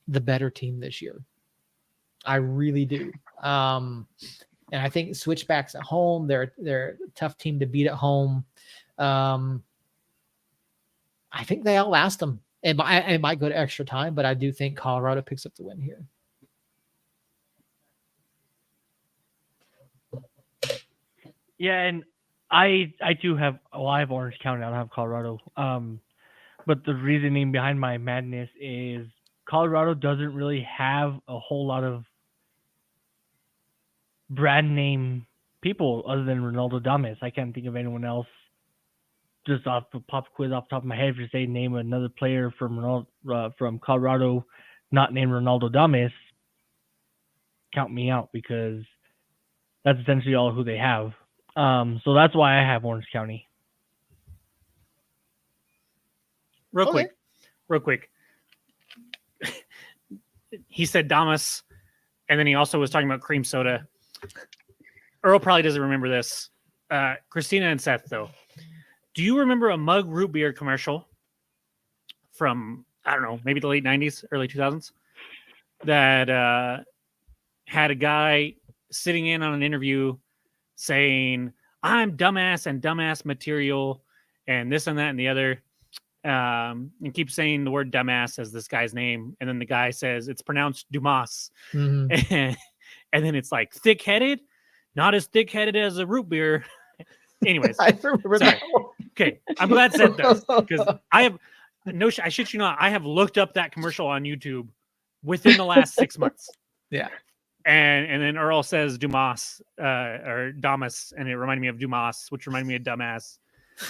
Speaker 1: the better team this year. I really do. And I think Switchbacks at home, they're a tough team to beat at home. I think they outlast them. It might go to extra time, but I do think Colorado picks up the win here.
Speaker 2: Yeah, and I do have I have Orange County. I don't have Colorado. But the reasoning behind my madness is Colorado doesn't really have a whole lot of brand name people other than Ronaldo Dames. I can't think of anyone else. Just off the pop quiz off the top of my head, if you say name another player from Colorado, not named Ronaldo Dames, count me out, because that's essentially all who they have. So that's why I have Orange County.
Speaker 4: Real quick. He said Damas, and then he also was talking about cream soda. Earl probably doesn't remember this. Christina and Seth, though. Do you remember a mug root beer commercial from, I don't know, maybe the late 90s, early 2000s, that had a guy sitting in on an interview saying, I'm dumbass and dumbass material and this and that and the other, and keep saying the word dumbass as this guy's name, and then the guy says it's pronounced Dumas. And then it's like thick-headed, not as thick-headed as a root beer. Anyways,
Speaker 1: I remember that one.
Speaker 4: Okay, I'm glad Seth does, because I have I shit you not, I have looked up that commercial on YouTube within the last 6 months.
Speaker 1: Yeah.
Speaker 4: And then Earl says Dumas or Damas, and it reminded me of Dumas, which reminded me of dumbass,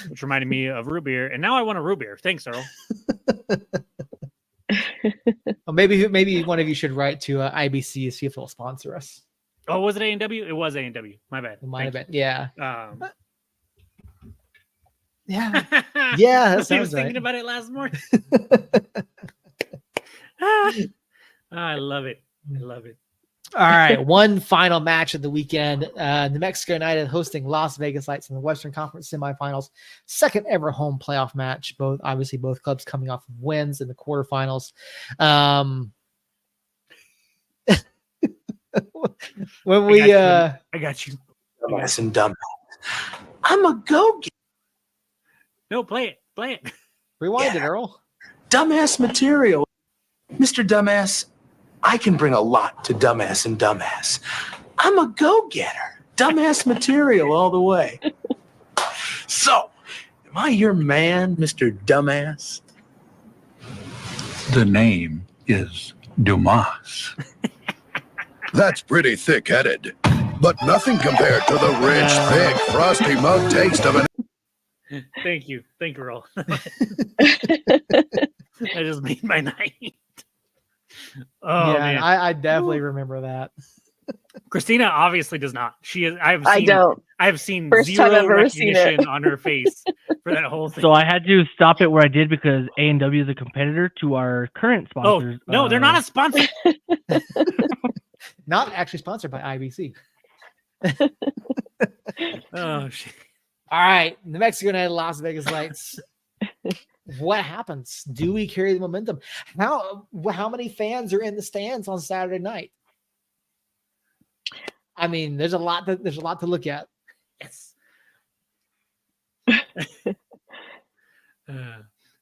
Speaker 4: which reminded me of root beer, and now I want a root beer. Thanks, Earl.
Speaker 1: Well, maybe one of you should write to IBC to see if they'll sponsor us.
Speaker 4: Oh, was it A&W? It was A&W. My bad.
Speaker 1: It might have been. Yeah.
Speaker 4: Yeah.
Speaker 1: Yeah. That
Speaker 4: I
Speaker 1: sounds
Speaker 4: was thinking
Speaker 1: right.
Speaker 4: about it last morning. I love it. I love it.
Speaker 1: All right, one final match of the weekend. New Mexico United hosting Las Vegas Lights in the Western Conference semifinals. Second ever home playoff match. Both clubs coming off of wins in the quarterfinals. When we
Speaker 4: I got you.
Speaker 12: Dumbass and dumbass. I'm a go-getter.
Speaker 4: No, play it.
Speaker 1: Rewind it, Earl.
Speaker 12: Dumbass material. Mr. Dumbass, I can bring a lot to dumbass and dumbass. I'm a go-getter. Dumbass material all the way. So, am I your man, Mr. Dumbass?
Speaker 13: The name is Dumas.
Speaker 14: That's pretty thick-headed, but nothing compared to the rich, thick, frosty mug taste of an...
Speaker 4: Thank you, Earl. I just made my night. Oh
Speaker 1: yeah,
Speaker 4: man,
Speaker 1: I definitely remember that.
Speaker 4: Christina obviously does not.
Speaker 3: I don't.
Speaker 4: I have seen
Speaker 3: First time
Speaker 4: zero
Speaker 3: I've ever seen it.
Speaker 4: recognition on her face for that whole thing.
Speaker 2: So I had to stop it where I did because A&W is a competitor to our current sponsors.
Speaker 4: Oh no, they're not a sponsor.
Speaker 1: Not actually sponsored by IBC.
Speaker 4: Oh shit.
Speaker 1: All right, New Mexico United, Las Vegas Lights. What happens? Do we carry the momentum? How many fans are in the stands on Saturday night? I mean, there's a lot to look at.
Speaker 4: Yes.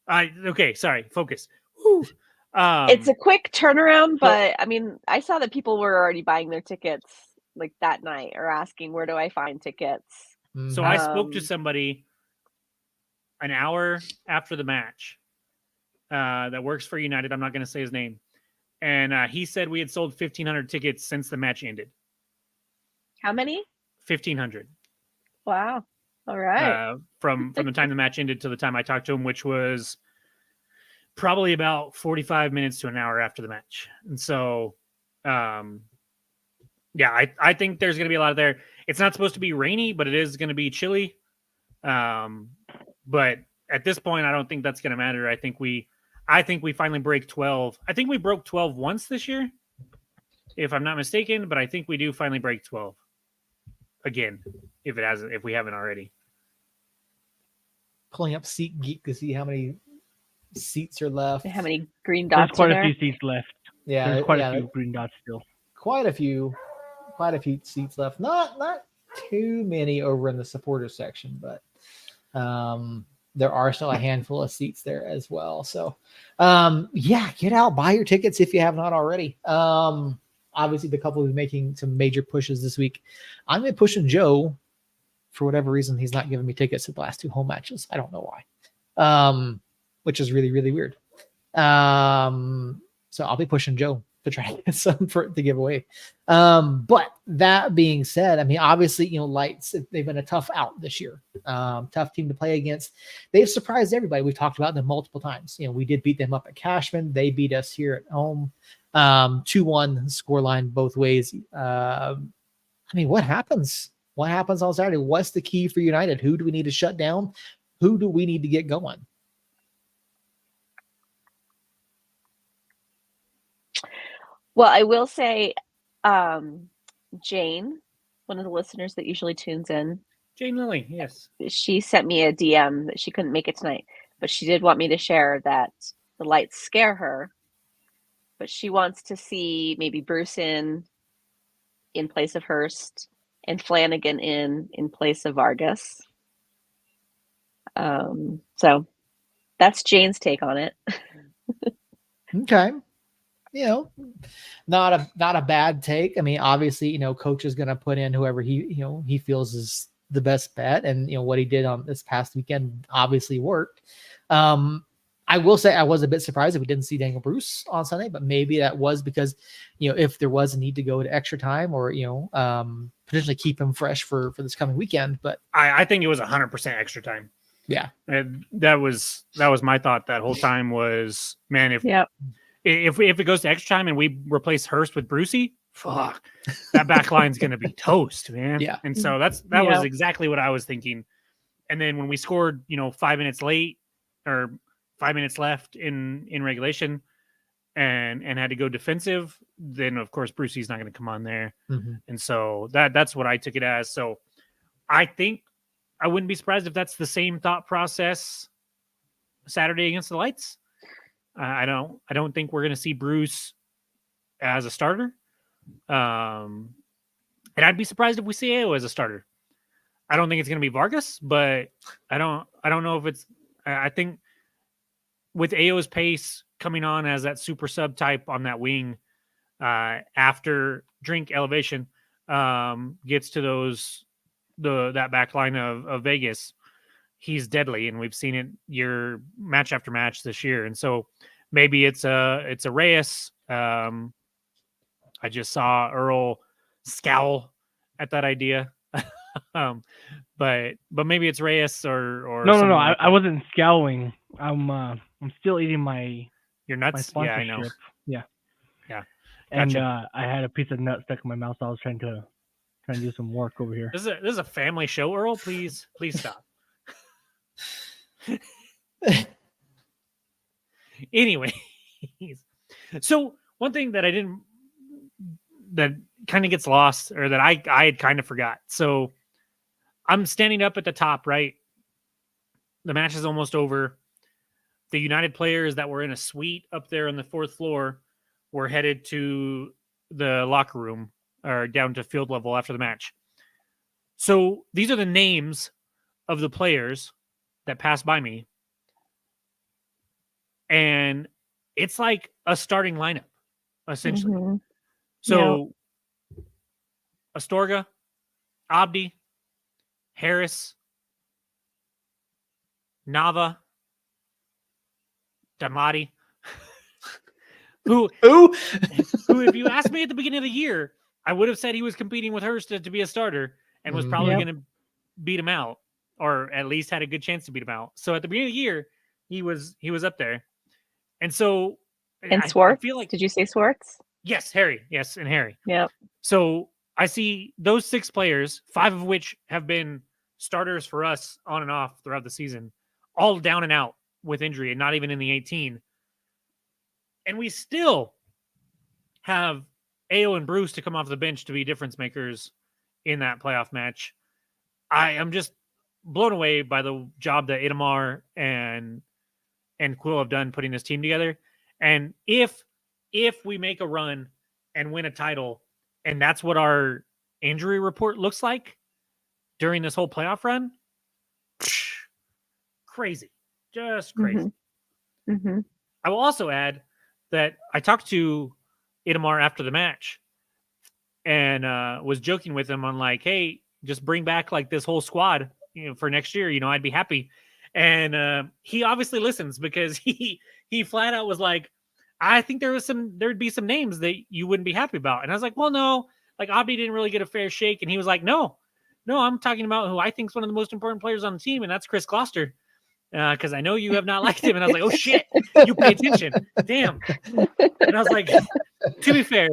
Speaker 4: Okay, sorry. Focus.
Speaker 3: It's a quick turnaround, but I mean, I saw that people were already buying their tickets like that night or asking, where do I find tickets?
Speaker 4: So I spoke to somebody an hour after the match that works for United. I'm not going to say his name. And he said we had sold 1,500 tickets since the match ended.
Speaker 3: How many?
Speaker 4: 1,500.
Speaker 3: Wow. All right.
Speaker 4: From the time the match ended to the time I talked to him, which was probably about 45 minutes to an hour after the match. And so, yeah, I think there's going to be a lot of there. It's not supposed to be rainy, but it is going to be chilly. But at this point, I don't think that's going to matter. I think we finally break 12. I think we broke 12 once this year, if I'm not mistaken, but I think we do finally break 12 again, if we haven't already.
Speaker 1: Pulling up Seat Geek to see how many seats are left.
Speaker 3: How many green
Speaker 2: There's
Speaker 3: dots
Speaker 2: quite
Speaker 3: are
Speaker 2: a
Speaker 3: there?
Speaker 2: few seats left.
Speaker 1: Yeah,
Speaker 2: There's quite
Speaker 1: yeah,
Speaker 2: a few green dots still.
Speaker 1: quite a few seats left. Not too many over in the supporter section, but there are still a handful of seats there as well. So yeah, get out, buy your tickets if you have not already. Obviously the couple who's making some major pushes this week. I'm gonna be pushing Joe. For whatever reason, he's not giving me tickets to the last 2 home matches. I don't know why. Which is really, really weird. So I'll be pushing Joe to try to get some to give away. But that being said, I mean, obviously, Lights, they've been a tough out this year. Tough team to play against. They've surprised everybody. We've talked about them multiple times. We did beat them up at Cashman. They beat us here at home. 2-1 scoreline both ways. I mean, what happens? What happens on Saturday? What's the key for United? Who do we need to shut down? Who do we need to get going?
Speaker 3: Well, I will say, Jane, one of the listeners that usually tunes in,
Speaker 4: Jane Lilly, yes.
Speaker 3: she sent me a DM that she couldn't make it tonight, but she did want me to share that the Lights scare her, but she wants to see maybe Bruce in place of Hurst and Flanagan in place of Vargas. So that's Jane's take on it.
Speaker 1: Okay. Not a bad take. I mean, obviously, coach is going to put in whoever he feels is the best bet. And, what he did on this past weekend obviously worked. I will say I was a bit surprised that we didn't see Daniel Bruce on Sunday, but maybe that was because, if there was a need to go to extra time or, potentially keep him fresh for this coming weekend. But
Speaker 4: I think it was 100% extra time.
Speaker 1: Yeah.
Speaker 4: And that was my thought that whole time was, man, if it goes to extra time and we replace Hurst with Brucey, fuck, that back line's going to be toast, man.
Speaker 1: Yeah.
Speaker 4: And so that was exactly what I was thinking. And then when we scored, 5 minutes late or 5 minutes left in regulation and had to go defensive, then of course Brucey's not going to come on there.
Speaker 1: Mm-hmm.
Speaker 4: And so that's what I took it as. So I think I wouldn't be surprised if that's the same thought process Saturday against the Lights. I don't think we're going to see Bruce as a starter. And I'd be surprised if we see Ao as a starter. I don't think it's going to be Vargas, but I don't know if it's, I think with Ao's pace coming on as that super sub type on that wing, after Drink elevation, gets to that back line of Vegas, he's deadly, and we've seen it match after match this year. And so maybe it's a Reyes. I just saw Earl scowl at that idea. But maybe it's Reyes or
Speaker 2: no.
Speaker 4: Like
Speaker 2: I wasn't scowling. I'm still eating my
Speaker 4: nuts.
Speaker 2: My
Speaker 4: Yeah, I know.
Speaker 2: Yeah.
Speaker 4: Yeah.
Speaker 2: And
Speaker 4: Gotcha.
Speaker 2: I had a piece of nut stuck in my mouth, so I was trying to do some work over here.
Speaker 4: This is a family show, Earl. Please stop. Anyway, so one thing that kind of gets lost, or that I had kind of forgot. So I'm standing up at the top, right? The match is almost over. The United players that were in a suite up there on the 4th floor were headed to the locker room or down to field level after the match. So these are the names of the players that passed by me. And it's like a starting lineup, essentially.
Speaker 3: Mm-hmm.
Speaker 4: So Astorga, Abdi, Harris, Nava, Damati, who, if you asked me at the beginning of the year, I would have said he was competing with Hurst to be a starter and was probably going to beat him out, or at least had a good chance to beat him out. So at the beginning of the year, he was up there. And so
Speaker 3: And
Speaker 4: I
Speaker 3: Swartz?
Speaker 4: feel like
Speaker 3: Did you say Swartz?
Speaker 4: yes, Harry. Yes, and Harry.
Speaker 3: Yep.
Speaker 4: So I see those 6 players, 5 of which have been starters for us on and off throughout the season, all down and out with injury and not even in the 18. And we still have Ao and Bruce to come off the bench to be difference makers in that playoff match. I am just blown away by the job that Itamar and Quill have done putting this team together. And if we make a run and win a title, and that's what our injury report looks like during this whole playoff run, crazy, just crazy.
Speaker 3: Mm-hmm.
Speaker 4: I will also add that I talked to Itamar after the match and was joking with him on like, hey, just bring back like this whole squad, for next year. I'd be happy. And he obviously listens because he flat out was like, I think there'd be some names that you wouldn't be happy about. And I was like, well, no, like Abdi didn't really get a fair shake. And he was like, no, I'm talking about who I think is one of the most important players on the team, and that's Chris Gloucester. Because I know you have not liked him. And I was like, oh shit, you pay attention. Damn. And I was like, to be fair,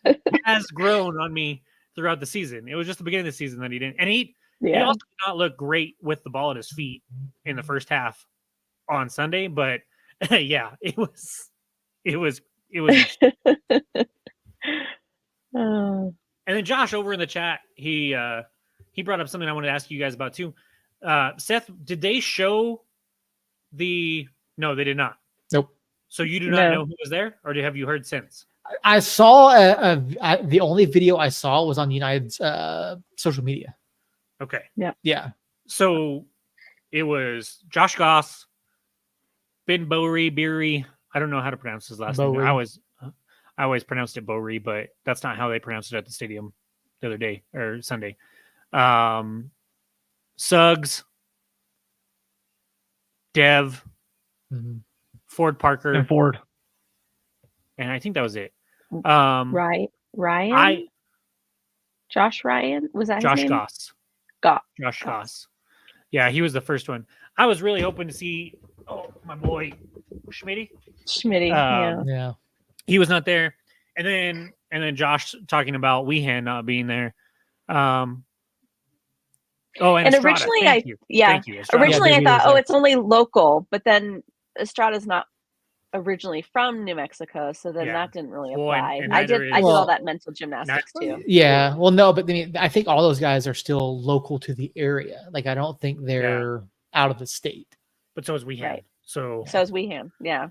Speaker 4: he has grown on me throughout the season. It was just the beginning of the season that he didn't. And he also did not look great with the ball at his feet in the first half on Sunday. But yeah, it was. And then Josh over in the chat, he brought up something I wanted to ask you guys about too. Seth, did they show no, they did not.
Speaker 1: Nope.
Speaker 4: So you do not know who was there, or have you heard since?
Speaker 1: I saw the only video I saw was on United's social media.
Speaker 4: Okay.
Speaker 1: Yeah.
Speaker 4: So it was Josh Goss, Ben Beery. I don't know how to pronounce his last name. I always pronounced it Bowery, but that's not how they pronounced it at the stadium the other day or Sunday. Suggs, Dev, Ford Parker,
Speaker 2: and Ford,
Speaker 4: and I think that was it.
Speaker 3: Ryan, Josh Ryan, was that
Speaker 4: Josh
Speaker 3: his name?
Speaker 4: Josh Goss. Yeah, he was the first one. I was really hoping to see. Oh, my boy, Schmitty.
Speaker 1: Yeah.
Speaker 4: He was not there, and then Josh talking about Weehan not being there. And Estrada.
Speaker 3: Originally,
Speaker 4: Thank you.
Speaker 3: Originally I thought, it's only local, but then Estrada's not originally from New Mexico, so then that didn't really apply. I did all that mental gymnastics too.
Speaker 1: Yeah, well, no, but I think all those guys are still local to the area. Like, I don't think they're out of the state.
Speaker 4: But so is Weehan.
Speaker 3: Right.
Speaker 4: So
Speaker 3: is Weehan. Yeah,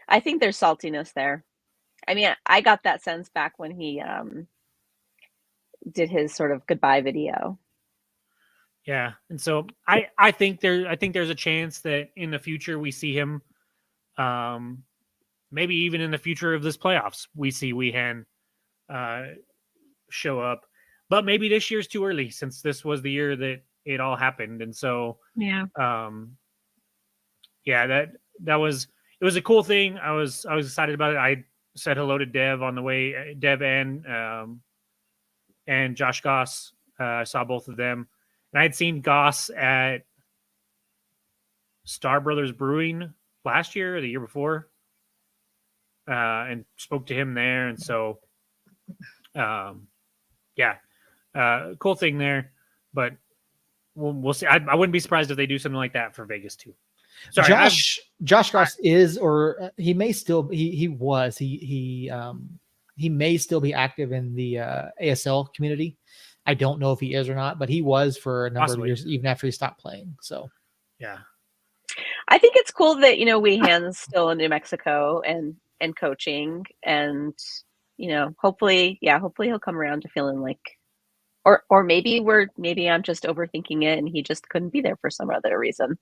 Speaker 3: I think there's saltiness there. I mean, I got that sense back when he did his sort of goodbye video.
Speaker 4: Yeah, and so I think there's a chance that in the future we see him, maybe even in the future of this playoffs we see Weehan show up, but maybe this year's too early since this was the year that it all happened, and so that was a cool thing. I was excited about it. I said hello to Dev on the way, Dev and Josh Goss. I saw both of them. And I had seen Goss at Star Brothers Brewing last year or the year before, and spoke to him there. And so, cool thing there. But we'll see. I wouldn't be surprised if they do something like that for Vegas too. Sorry,
Speaker 1: Josh Goss is, or he may still. He may still be active in the ASL community. I don't know if he is or not, but he was for a number of years, even after he stopped playing. So,
Speaker 4: yeah,
Speaker 3: I think it's cool that Weehan's still in New Mexico and coaching, and hopefully he'll come around to feeling like, or maybe I'm just overthinking it, and he just couldn't be there for some other reason.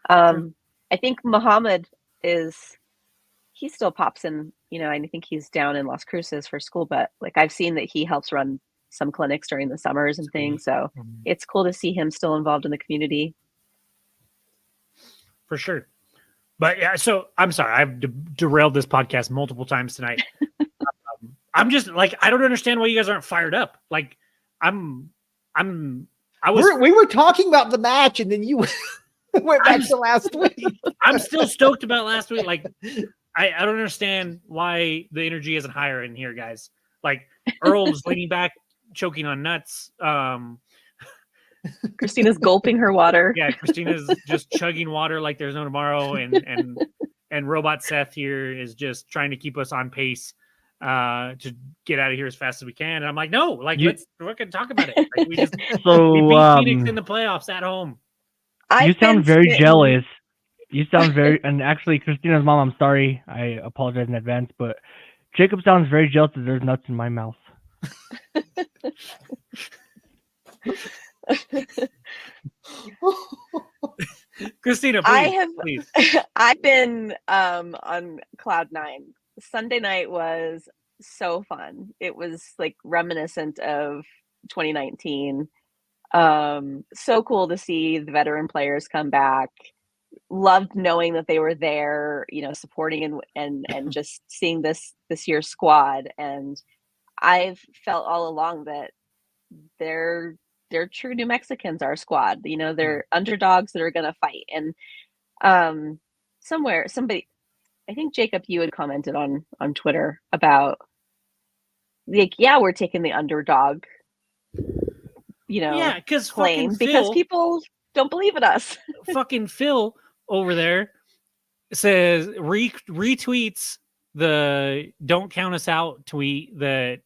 Speaker 3: I think Muhammad he still pops in, I think he's down in Las Cruces for school, but like I've seen that he helps run some clinics during the summers and things. So it's cool to see him still involved in the community.
Speaker 4: For sure. But yeah, so I'm sorry, I've derailed this podcast multiple times tonight. I'm just like, I don't understand why you guys aren't fired up. Like we
Speaker 1: were talking about the match and then you went back to last week.
Speaker 4: I'm still stoked about last week. Like I don't understand why the energy isn't higher in here, guys. Like Earl's leaning back, choking on nuts.
Speaker 3: Christina's gulping her water.
Speaker 4: Yeah, Christina's just chugging water like there's no tomorrow, and Robot Seth here is just trying to keep us on pace to get out of here as fast as we can. And I'm like, no, like let's fucking talk about it. Like we beat Phoenix in the playoffs at home.
Speaker 2: You sound very jealous. You sound very, and actually, Christina's mom, I'm sorry. I apologize in advance, but Jacob sounds very jealous that there's nuts in my mouth.
Speaker 4: Christina, please.
Speaker 3: I've been on cloud nine. Sunday night was so fun. It was like reminiscent of 2019. So cool to see the veteran players come back. Loved knowing that they were there, supporting and just seeing this year's squad. And I've felt all along that they're true New Mexicans, our squad. They're underdogs that are going to fight. And somebody, I think Jacob, you had commented on Twitter about like, yeah, we're taking the underdog,
Speaker 4: because
Speaker 3: claim because people don't believe in us.
Speaker 4: Fucking Phil over there says retweets the "Don't count us out" tweet that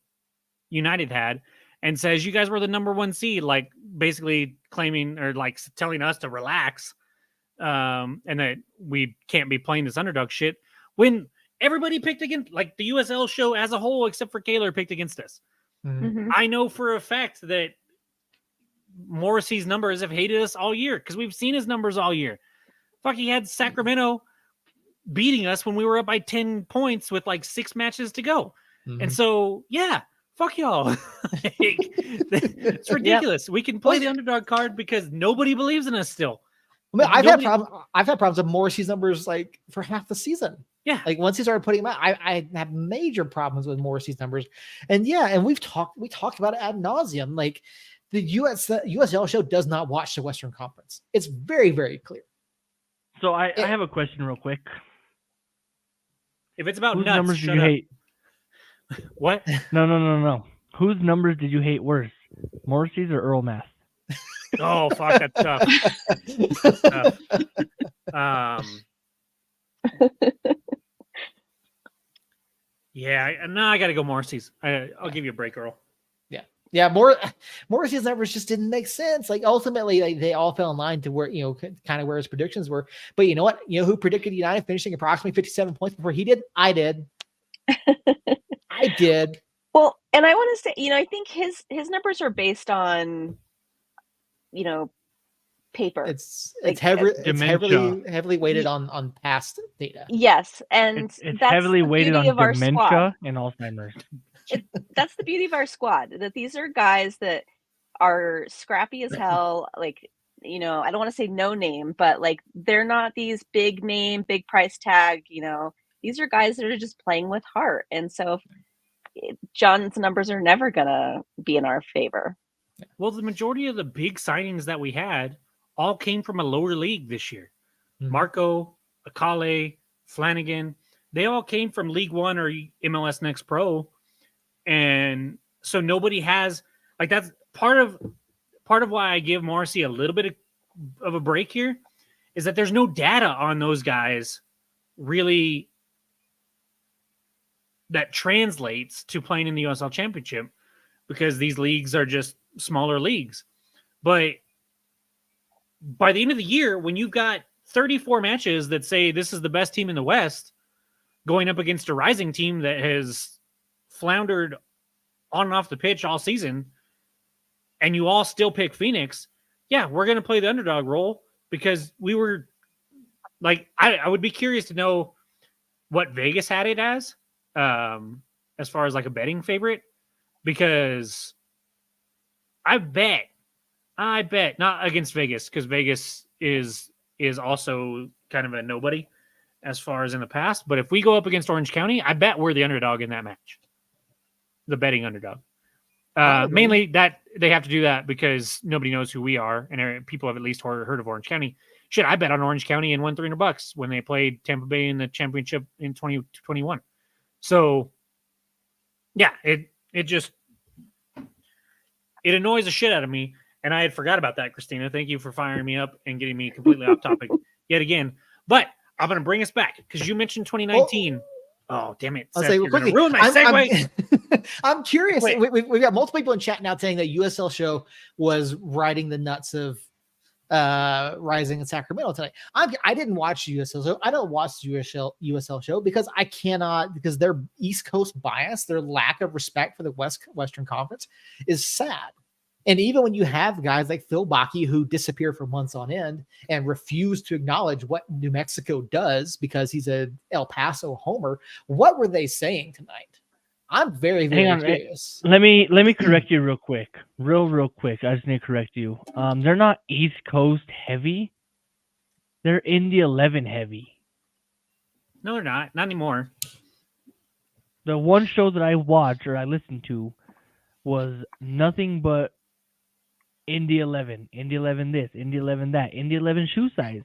Speaker 4: United had and says you guys were the number 1 seed, like basically claiming or like telling us to relax, and that we can't be playing this underdog shit when everybody picked against, like the USL show as a whole except for Kaylor picked against us.
Speaker 3: Mm-hmm.
Speaker 4: I know for a fact that Morrissey's numbers have hated us all year because we've seen his numbers all year. Fuck, he had Sacramento beating us when we were up by 10 points with like 6 matches to go. Mm-hmm. And so, yeah, fuck y'all. It's ridiculous. Yep. We can play the underdog card because nobody believes in us still.
Speaker 1: I mean, I've had problems with Morrissey's numbers like for half the season.
Speaker 4: Yeah.
Speaker 1: Like once he started putting them out, I have major problems with Morrissey's numbers. And yeah, and we talked about it ad nauseum. Like the USL show does not watch the Western Conference. It's very, very clear.
Speaker 2: So I have a question real quick.
Speaker 4: If it's about
Speaker 2: whose
Speaker 4: nuts,
Speaker 2: numbers did you hate?
Speaker 4: What?
Speaker 2: No. Whose numbers did you hate worse, Morrissey's or Earl Mass?
Speaker 4: Oh fuck, that's tough. That's tough. Yeah, I got to go Morrissey's. I'll give you a break, Earl.
Speaker 1: Yeah, Morrissey's numbers just didn't make sense. Like ultimately, like, they all fell in line to where kind of where his predictions were. But you know what? You know who predicted United finishing approximately 57 points before he did? I did. I did.
Speaker 3: Well, and I want to say, I think his numbers are based on, paper.
Speaker 1: It's heavily weighted on past data.
Speaker 3: Yes, and
Speaker 2: it's
Speaker 3: that's
Speaker 2: heavily weighted on dementia
Speaker 3: and
Speaker 2: Alzheimer's.
Speaker 3: That's the beauty of our squad, that these are guys that are scrappy as hell. Like, I don't want to say no name, but like they're not these big name, big price tag, these are guys that are just playing with heart. And so John's numbers are never going to be in our favor.
Speaker 4: Well, the majority of the big signings that we had all came from a lower league this year. Mm-hmm. Marco, Akale, Flanagan, they all came from League One or MLS Next Pro. And so nobody has, like, that's part of why I give Morrissey a little bit of a break here, is that there's no data on those guys really that translates to playing in the USL Championship, because these leagues are just smaller leagues. But by the end of the year, when you've got 34 matches that say this is the best team in the West going up against a rising team that has floundered on and off the pitch all season, and you all still pick Phoenix, yeah, we're going to play the underdog role, because we were like, I would be curious to know what Vegas had it as far as like a betting favorite, because I bet not against Vegas, because Vegas is also kind of a nobody as far as in the past. But if we go up against Orange County, I bet we're the underdog in that match. The betting underdog. Mainly that they have to do that because nobody knows who we are, and people have at least heard of Orange County. Shit, I bet on Orange County and won $300 when they played Tampa Bay in the championship in 2021. So, yeah, it annoys the shit out of me. And I had forgot about that, Christina. Thank you for firing me up and getting me completely off topic yet again. But I'm going to bring us back because you mentioned 2019. Oh, damn it.
Speaker 1: I'll
Speaker 4: Seth,
Speaker 1: say
Speaker 4: you're
Speaker 1: quickly.
Speaker 4: ruin my segue.
Speaker 1: I'm curious.
Speaker 4: Wait.
Speaker 1: We've got multiple people in chat now saying that USL show was riding the nuts of Rising in Sacramento tonight. I didn't watch USL show. I don't watch the USL show because I cannot, because their East Coast bias, their lack of respect for the Western Conference is sad. And even when you have guys like Phil Bakke who disappear for months on end and refuse to acknowledge what New Mexico does because he's a El Paso homer, what were they saying tonight? I'm very, very curious.
Speaker 2: Let me correct you real quick. Real quick. I just need to correct you. They're not East Coast heavy. They're Indy 11 heavy.
Speaker 4: No, they're not. Not anymore.
Speaker 2: The one show that I watched or I listened to was nothing but Indy 11, Indy 11 this, Indy 11 that, Indy 11 shoe size.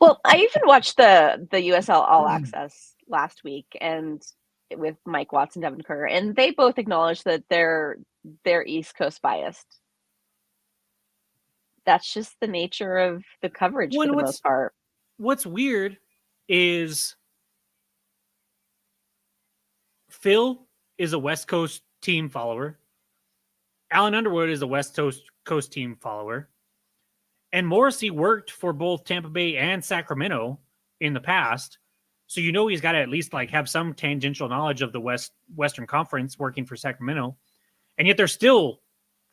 Speaker 3: Well, I even watched the USL All Access last week, and with Mike Watts and Devin Kerr, and they both acknowledged that they're East Coast biased. That's just the nature of the coverage for the most part.
Speaker 4: What's weird is Phil is a West Coast team follower. Alan Underwood is a West Coast team follower. And Morrissey worked for both Tampa Bay and Sacramento in the past. So he's got to at least have some tangential knowledge of the Western Conference working for Sacramento. And yet they're still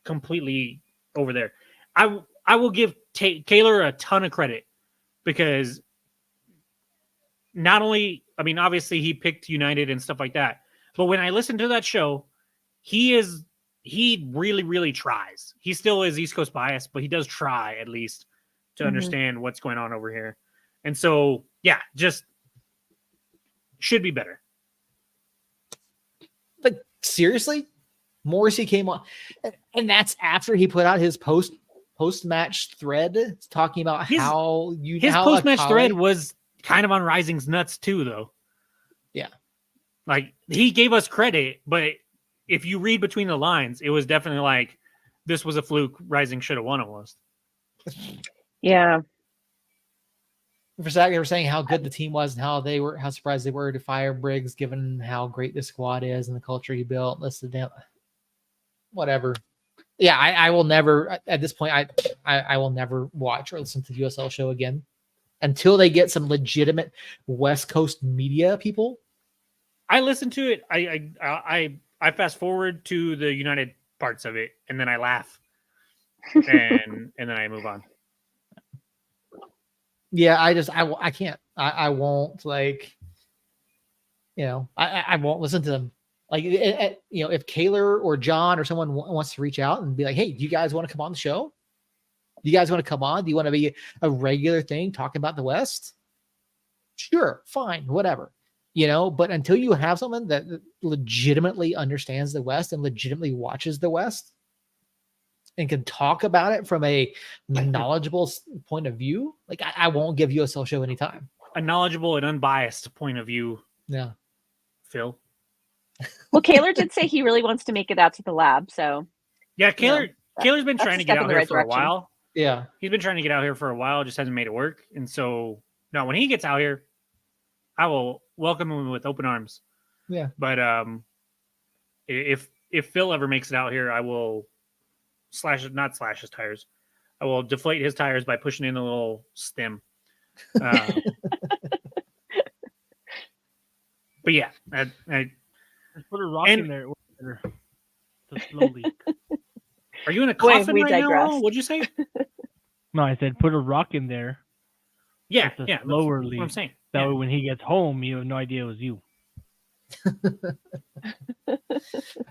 Speaker 4: completely over there. I will give Kaler a ton of credit because not only, obviously he picked United and stuff like that. But when I listen to that show, he really, really tries. He still is East Coast biased, but he does try at least to understand what's going on over here. And so, yeah, just should be better.
Speaker 1: But seriously, Morrissey came on, and that's after he put out his post-match thread talking about
Speaker 4: his post-match thread was kind of on Rising's nuts too, though.
Speaker 1: Yeah.
Speaker 4: He gave us credit, but if you read between the lines, it was definitely this was a fluke. Rising should have won almost.
Speaker 3: Yeah.
Speaker 1: For Zach, they were saying how good the team was and how surprised they were to fire Briggs, given how great the squad is and the culture he built. Whatever. Yeah, I will never at this point. I will never watch or listen to the USL show again until they get some legitimate West Coast media people.
Speaker 4: I listened to it. I fast forward to the United parts of it, and then I laugh, and then I move on.
Speaker 1: Yeah, I can't. I won't I won't listen to them. If Kaler or John or someone wants to reach out and be like, hey, do you guys want to come on the show? Do you guys want to come on? Do you want to be a regular thing talking about the West? Sure, fine, whatever. But until you have someone that legitimately understands the West and legitimately watches the West and can talk about it from a knowledgeable point of view, I won't give USL show any time.
Speaker 4: A knowledgeable and unbiased point of view.
Speaker 1: Yeah.
Speaker 4: Phil.
Speaker 3: Well, Kaler did say he really wants to make it out to the lab. So
Speaker 4: yeah, Kaler's been trying to get out here for a while.
Speaker 1: Yeah.
Speaker 4: He's been trying to get out here for a while, just hasn't made it work. And so now when he gets out here, I will welcome him with open arms.
Speaker 1: Yeah.
Speaker 4: But if Phil ever makes it out here, I will not slash his tires. I will deflate his tires by pushing in a little stem. But yeah, I
Speaker 2: just put a rock in there. It's a slow leak.
Speaker 4: Are you in a coffin right now? What'd you say?
Speaker 2: No, I said put a rock in there.
Speaker 4: Yeah,
Speaker 2: it's a slower leak.
Speaker 4: What I'm saying.
Speaker 2: That way, when he gets home, you have no idea it was you.
Speaker 1: All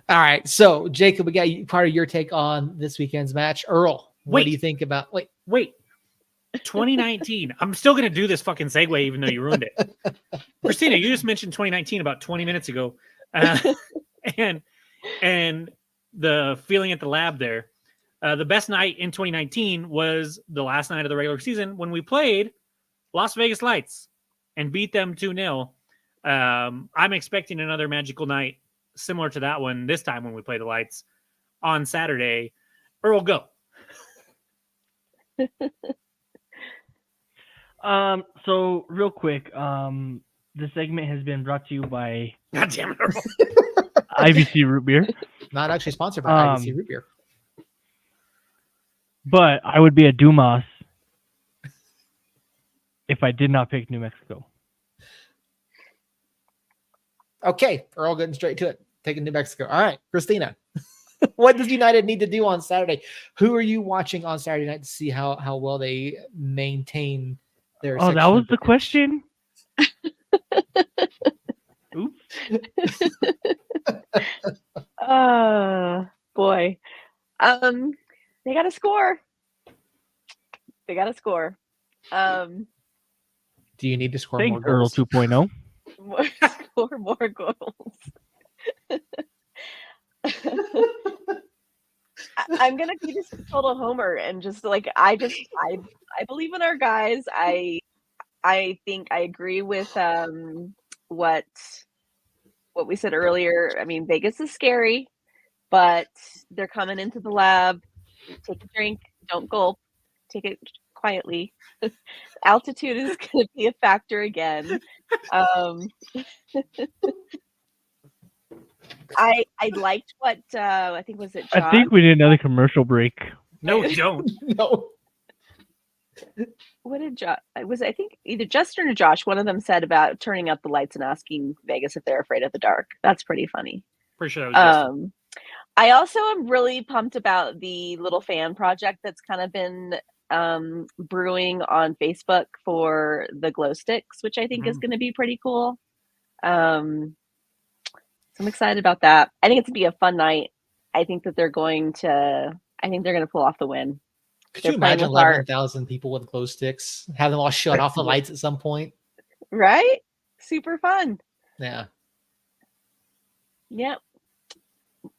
Speaker 1: right, so Jacob, we got part of your take on this weekend's match. Earl, what do you think about?
Speaker 4: Wait. 2019. I'm still gonna do this fucking segue, even though you ruined it. Christina, you just mentioned 2019 about 20 minutes ago, and the feeling at the lab there. The best night in 2019 was the last night of the regular season when we played Las Vegas Lights and beat them 2-0. I'm expecting another magical night similar to that one this time when we play the Lights on Saturday. Earl, go.
Speaker 2: So real quick, this segment has been brought to you by
Speaker 4: God damn it, Earl.
Speaker 2: IBC Root Beer.
Speaker 1: Not actually sponsored by IBC Root Beer.
Speaker 2: But I would be a Dumas if I did not pick New Mexico.
Speaker 1: Okay, Earl getting straight to it. Taking New Mexico. All right, Christina. What does United need to do on Saturday? Who are you watching on Saturday night to see how well they maintain their
Speaker 2: Oh, that was the question?
Speaker 3: Oops. Oh, boy. They got to score. They got to score.
Speaker 1: Do you need to score
Speaker 2: Thanks,
Speaker 1: more goals?
Speaker 2: Earl 2.0.
Speaker 3: Score more goals. I'm gonna be this total homer and just like I believe in our guys. I think I agree with what we said earlier. I mean, Vegas is scary, but they're coming into the lab. Take a drink, don't gulp, take it quietly. Altitude is going to be a factor again. I liked what I think was it. Josh?
Speaker 2: I think we need another commercial break.
Speaker 4: No, don't.
Speaker 1: No.
Speaker 3: What did Josh? I think either Justin or Josh. One of them said about turning up the lights and asking Vegas if they're afraid of the dark. That's pretty funny.
Speaker 4: Pretty sure that was Justin.
Speaker 3: I also am really pumped about the little fan project that's kind of been brewing on Facebook for the glow sticks, which I think is going to be pretty cool. So I'm excited about that. I think it's going to be a fun night. I think that they're going to pull off the win.
Speaker 1: Could you imagine 11,000 people with glow sticks? Have them all shut off the lights at some point?
Speaker 3: Right? Super fun.
Speaker 1: Yeah.
Speaker 3: Yep.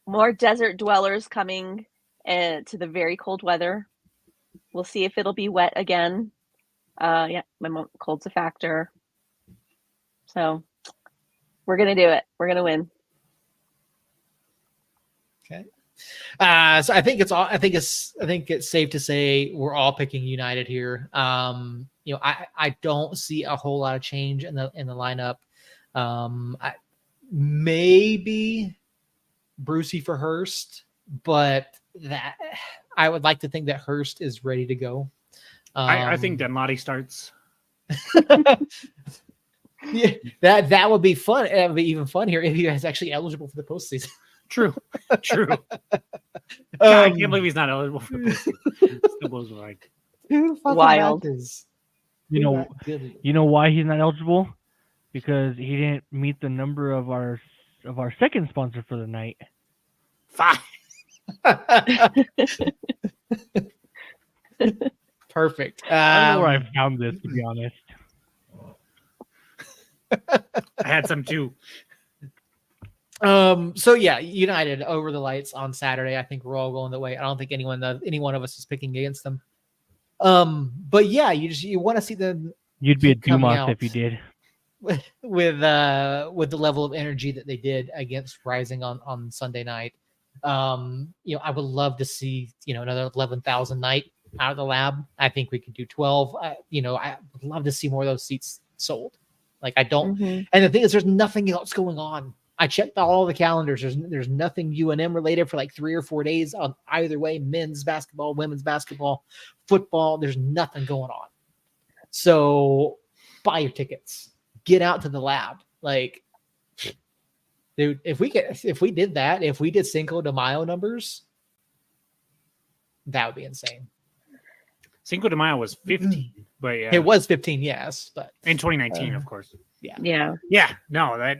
Speaker 3: More desert dwellers coming to the very cold weather. We'll see if it'll be wet again. Yeah, cold's a factor. So we're gonna do it. We're gonna win.
Speaker 1: Okay. So I think it's safe to say we're all picking United here. I don't see a whole lot of change in the lineup. Maybe Brucey for Hurst, but that I would like to think that Hurst is ready to go.
Speaker 4: I think Denlati starts.
Speaker 1: Yeah, that would be fun. It would be even fun here if he is actually eligible for the postseason.
Speaker 4: True. God, I can't believe he's not eligible for the postseason. Still blows my mind.
Speaker 3: Wild.
Speaker 2: You know why he's not eligible? Because he didn't meet the number of our second sponsor for the night.
Speaker 4: 5.
Speaker 1: Perfect.
Speaker 2: I don't know where I found this, to be honest.
Speaker 4: I had some too.
Speaker 1: So yeah, United over the lights on Saturday. I think we're all going the way. I don't think any one of us is picking against them. But yeah, you want to see them.
Speaker 2: You'd be a Dumas if you did.
Speaker 1: With the level of energy that they did against Rising on Sunday night. I would love to see another 11,000 night out of the lab. I think we could do 12. I would love to see more of those seats sold. Like I don't, and the thing is, there's nothing else going on. I checked all the calendars. There's nothing UNM related for like 3 or 4 days on either way. Men's basketball, women's basketball, football. There's nothing going on. So buy your tickets. Get out to the lab. Like, dude, if we did Cinco de Mayo numbers, that would be insane.
Speaker 4: Cinco de Mayo was 15, but yeah,
Speaker 1: it was 15. Yes, but
Speaker 4: in 2019, of course.
Speaker 3: Yeah.
Speaker 4: No,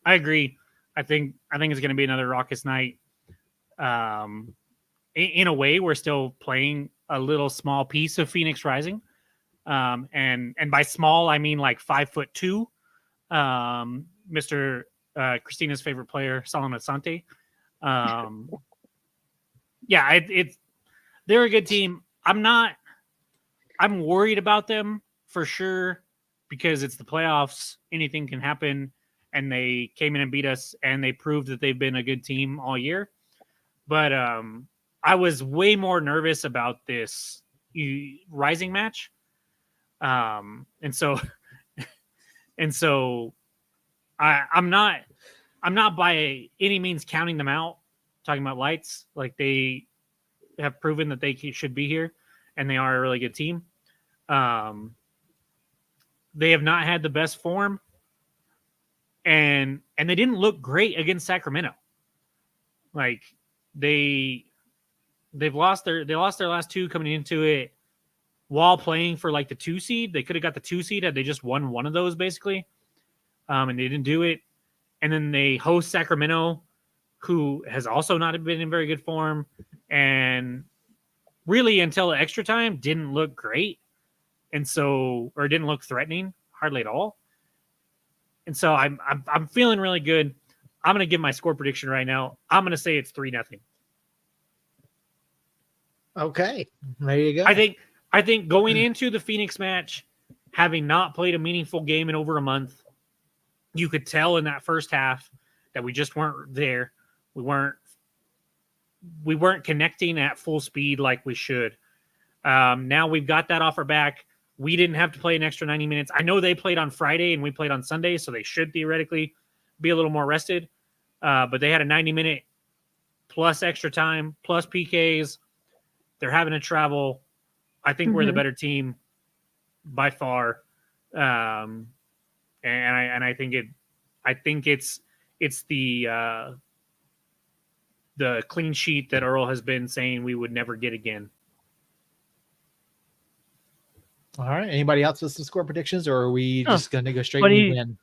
Speaker 4: I agree. I think it's going to be another raucous night. In a way, we're still playing a little small piece of Phoenix Rising. And by small, I mean like 5'2". Mr. Christina's favorite player, Solomon Sante. they're a good team. I'm worried about them for sure because it's the playoffs. Anything can happen. And they came in and beat us, and they proved that they've been a good team all year. But I was way more nervous about this Rising match. And so I'm not by any means counting them out. Talking about Lights, like they have proven that they should be here, and they are a really good team. They have not had the best form, and they didn't look great against Sacramento. Like they've lost their last two coming into it while playing for like the 2 seed. They could have got the 2 seed had they just won one of those basically. And they didn't do it. And then they host Sacramento, who has also not been in very good form, and really until extra time didn't look great. And so, or didn't look threatening hardly at all. And so I'm feeling really good. I'm going to give my score prediction right now. I'm going to say it's 3-0.
Speaker 1: Okay, there you go.
Speaker 4: I think going into the Phoenix match, having not played a meaningful game in over a month, you could tell in that first half that we just weren't there. We weren't connecting at full speed like we should. Now we've got that off our back. We didn't have to play an extra 90 minutes. I know they played on Friday and we played on Sunday, so they should theoretically be a little more rested. But they had a 90-minute plus extra time, plus PKs. They're having to travel. I think we're the better team by far. And I think it's the clean sheet that Earl has been saying we would never get again.
Speaker 1: All right. Anybody else with some score predictions, or are we just going to go straight and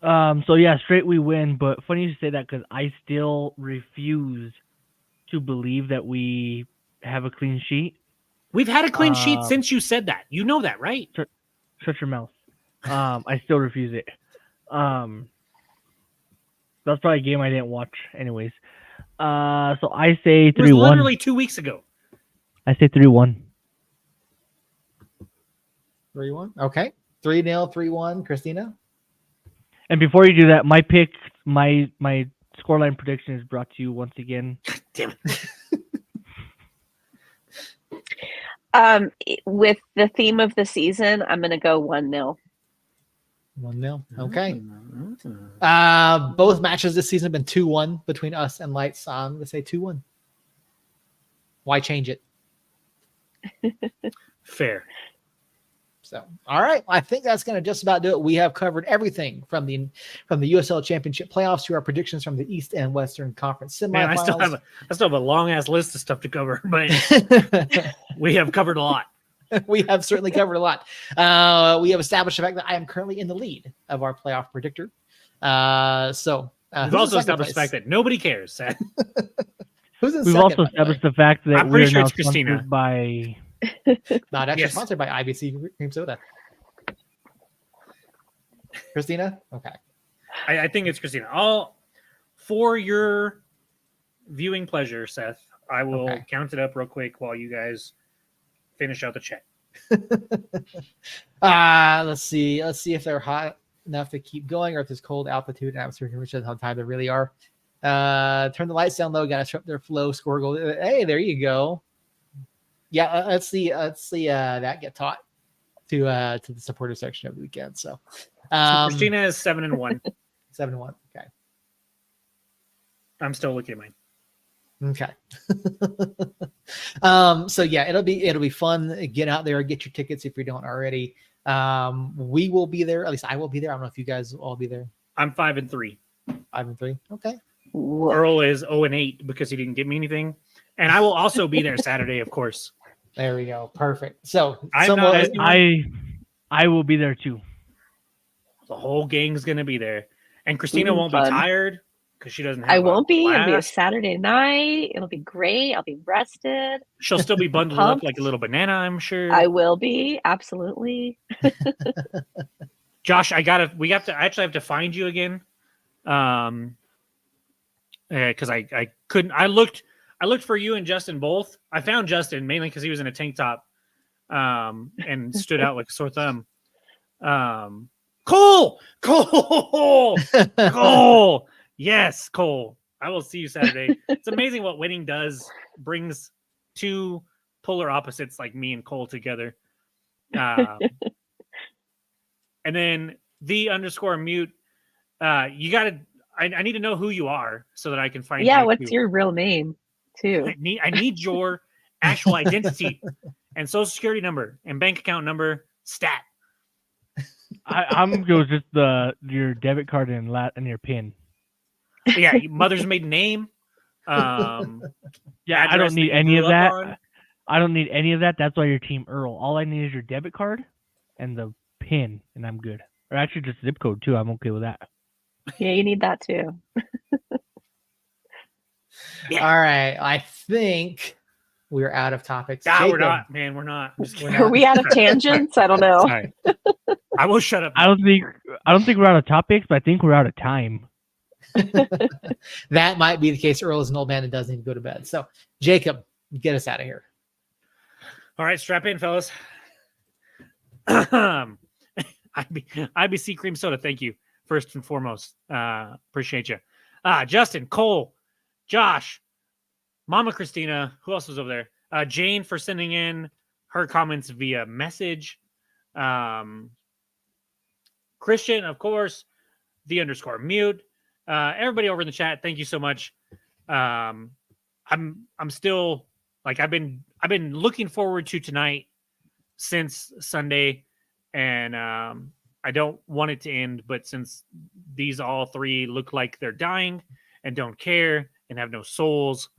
Speaker 1: win?
Speaker 2: So yeah, straight we win. But funny you say that because I still refuse to believe that we have a clean sheet.
Speaker 4: We've had a clean sheet since you said that. You know that, right?
Speaker 2: Shut your mouth. I still refuse it. That's probably a game I didn't watch, anyways. So I say 3-1.
Speaker 4: It was literally 2 weeks ago.
Speaker 2: I say 3-1.
Speaker 1: 3-1. Okay. 3-0, 3-1. Christina?
Speaker 2: And before you do that, my pick, my scoreline prediction is brought to you once again.
Speaker 4: Damn
Speaker 3: it. With the theme of the season, I'm going to go 1-0.
Speaker 1: 1-0. Okay. Both matches this season have been 2-1 between us and Lights. So I'm going to say 2-1. Why change it?
Speaker 4: Fair.
Speaker 1: So, all right. I think that's going to just about do it. We have covered everything from the USL Championship playoffs to our predictions from the East and Western Conference semifinals.
Speaker 4: Man, I still have a long ass list of stuff to cover, but we have covered a lot.
Speaker 1: We have certainly covered a lot. We have established the fact that I am currently in the lead of our playoff predictor.
Speaker 4: We've also established the fact that nobody cares, Seth.
Speaker 1: Who's in
Speaker 2: We've
Speaker 1: second,
Speaker 2: also established the fact that
Speaker 4: I'm
Speaker 2: we're
Speaker 4: pretty sure
Speaker 2: now
Speaker 4: it's Christina.
Speaker 2: sponsored by
Speaker 1: not actually
Speaker 4: Yes.
Speaker 1: sponsored by IBC Cream Soda. Christina? Okay.
Speaker 4: I think it's Christina. For your viewing pleasure, Seth, I will count it up real quick while you guys finish out the chat.
Speaker 1: Let's see if they're hot enough to keep going, or if there's cold altitude and atmosphere conditions, how tight they really are. Turn the lights down low, gotta disrupt their flow, score goal. Hey, there you go. Yeah, let's see that get taught to the supporter section of the weekend. So
Speaker 4: Christina is 7-1.
Speaker 1: 7-1. Okay.
Speaker 4: I'm still looking at mine.
Speaker 1: Okay. So yeah, it'll be fun. Get out there, get your tickets if you don't already. We will be there. At least I will be there. I don't know if you guys will all be there.
Speaker 4: I'm 5-3.
Speaker 1: 5-3. Okay.
Speaker 4: Earl is 0-8 because he didn't give me anything, and I will also be there Saturday, of course.
Speaker 1: There we go. Perfect. So
Speaker 2: I will be there too.
Speaker 4: The whole gang's gonna be there, and Christina won't
Speaker 3: fun.
Speaker 4: be tired because she doesn't have.
Speaker 3: I won't be.
Speaker 4: Class.
Speaker 3: It'll be a Saturday night. It'll be great. I'll be rested.
Speaker 4: She'll still be bundled up like a little banana, I'm sure.
Speaker 3: I will be, absolutely.
Speaker 4: Josh, I actually have to find you again. Because I couldn't. I looked I looked for you and Justin both. I found Justin mainly because he was in a tank top and stood out like a sore thumb. Cole! Yes, Cole. I will see you Saturday. It's amazing what winning brings two polar opposites like me and Cole together. And then _mute. You gotta. I need to know who you are so that I can find.
Speaker 3: Yeah,
Speaker 4: you
Speaker 3: what's
Speaker 4: too.
Speaker 3: your real name too?
Speaker 4: I need your actual identity and social security number and bank account number stat.
Speaker 2: I'm go just your debit card and your PIN.
Speaker 4: Yeah, mother's maiden name.
Speaker 2: Yeah, I don't need any of that. I don't need any of that. That's why you're Team Earl. All I need is your debit card and the PIN, and I'm good. Or actually, just zip code too. I'm okay with that.
Speaker 3: Yeah, you need that too.
Speaker 1: Yeah. All right, I think we're out of topics.
Speaker 4: Nah, we're not, man. We're not.
Speaker 3: Are we out of tangents? I don't know.
Speaker 4: Sorry. I will shut up.
Speaker 2: I don't think we're out of topics, but I think we're out of time.
Speaker 1: That might be the case. Earl is an old man and does need to go to bed. So, Jacob, get us out of here.
Speaker 4: All right, strap in, fellas. IBC cream soda. Thank you. First and foremost, appreciate you. Justin, Cole, Josh, Mama Christina. Who else was over there? Jane for sending in her comments via message. Christian, of course, the _mute. Everybody over in the chat, thank you so much. I'm still like I've been looking forward to tonight since Sunday, and I don't want it to end, but since these all three look like they're dying and don't care and have no souls,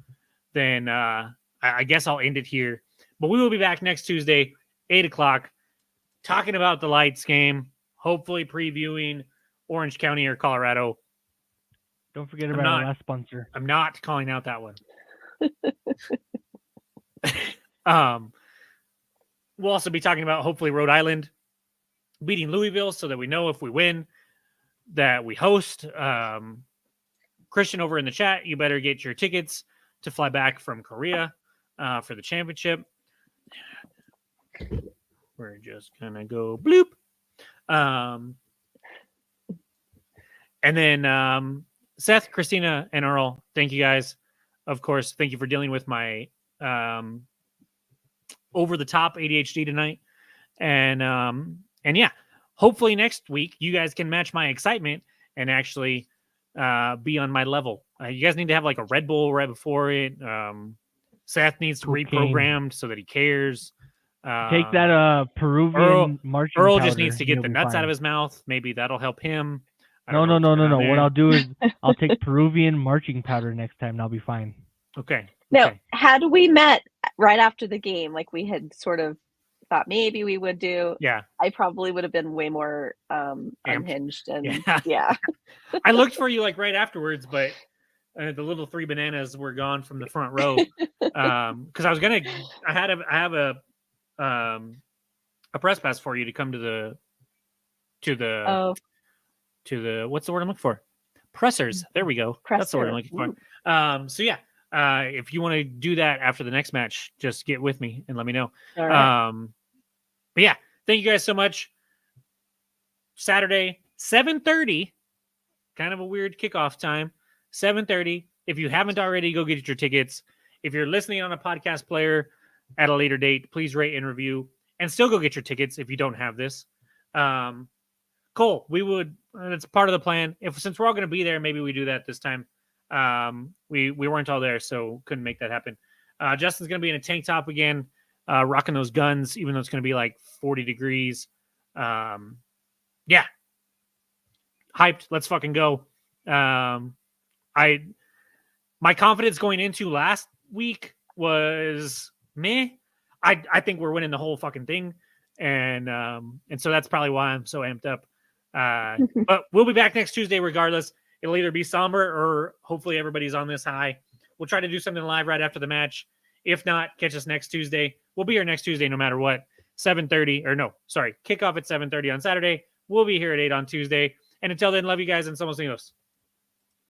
Speaker 4: then I guess I'll end it here. But we will be back next Tuesday, 8 o'clock, talking about the Lights game, hopefully previewing Orange County or Colorado.
Speaker 2: Don't forget about our last sponsor.
Speaker 4: I'm not calling out that one. We'll also be talking about hopefully Rhode Island beating Louisville so that we know if we win that we host. Christian over in the chat, you better get your tickets to fly back from Korea for the championship. We're just going to go bloop. And then Seth, Christina, and Earl, thank you guys. Of course, thank you for dealing with my over-the-top ADHD tonight. And yeah, hopefully next week you guys can match my excitement and actually be on my level. You guys need to have like a Red Bull right before it. Seth needs to reprogram so that he cares.
Speaker 2: Take that Peruvian marching
Speaker 4: Earl
Speaker 2: powder,
Speaker 4: just needs to get the nuts
Speaker 2: fine.
Speaker 4: out of his mouth. Maybe that'll help him.
Speaker 2: No. What I'll do is I'll take Peruvian marching powder next time and I'll be fine.
Speaker 4: Okay.
Speaker 3: Now, had we met right after the game, like we had sort of thought maybe we would do,
Speaker 4: yeah,
Speaker 3: I probably would have been way more unhinged. And yeah.
Speaker 4: I looked for you like right afterwards, but the little 3 bananas were gone from the front row. Because I have a press pass for you to come to the what's the word I'm looking for? Pressers. There we go. That's the word I'm looking for. So yeah, if you want to do that after the next match, just get with me and let me know.
Speaker 3: All right.
Speaker 4: But yeah, thank you guys so much. Saturday, 7:30, kind of a weird kickoff time. 7:30. If you haven't already, go get your tickets. If you're listening on a podcast player at a later date, please rate and review, and still go get your tickets if you don't have this. Cole, we would. It's part of the plan. Since we're all going to be there, maybe we do that this time. We weren't all there, so couldn't make that happen. Justin's going to be in a tank top again, rocking those guns, even though it's going to be like 40 degrees. Yeah, hyped. Let's fucking go. My confidence going into last week was meh. I think we're winning the whole fucking thing, and so that's probably why I'm so amped up. But we'll be back next Tuesday regardless. It'll either be somber or hopefully everybody's on this high. We'll try to do something live right after the match. If not, catch us next Tuesday. We'll be here next Tuesday no matter what. 7:30 or no, sorry, kickoff at 7:30 on Saturday. We'll be here at 8 on Tuesday. And until then, love you guys and somos niños.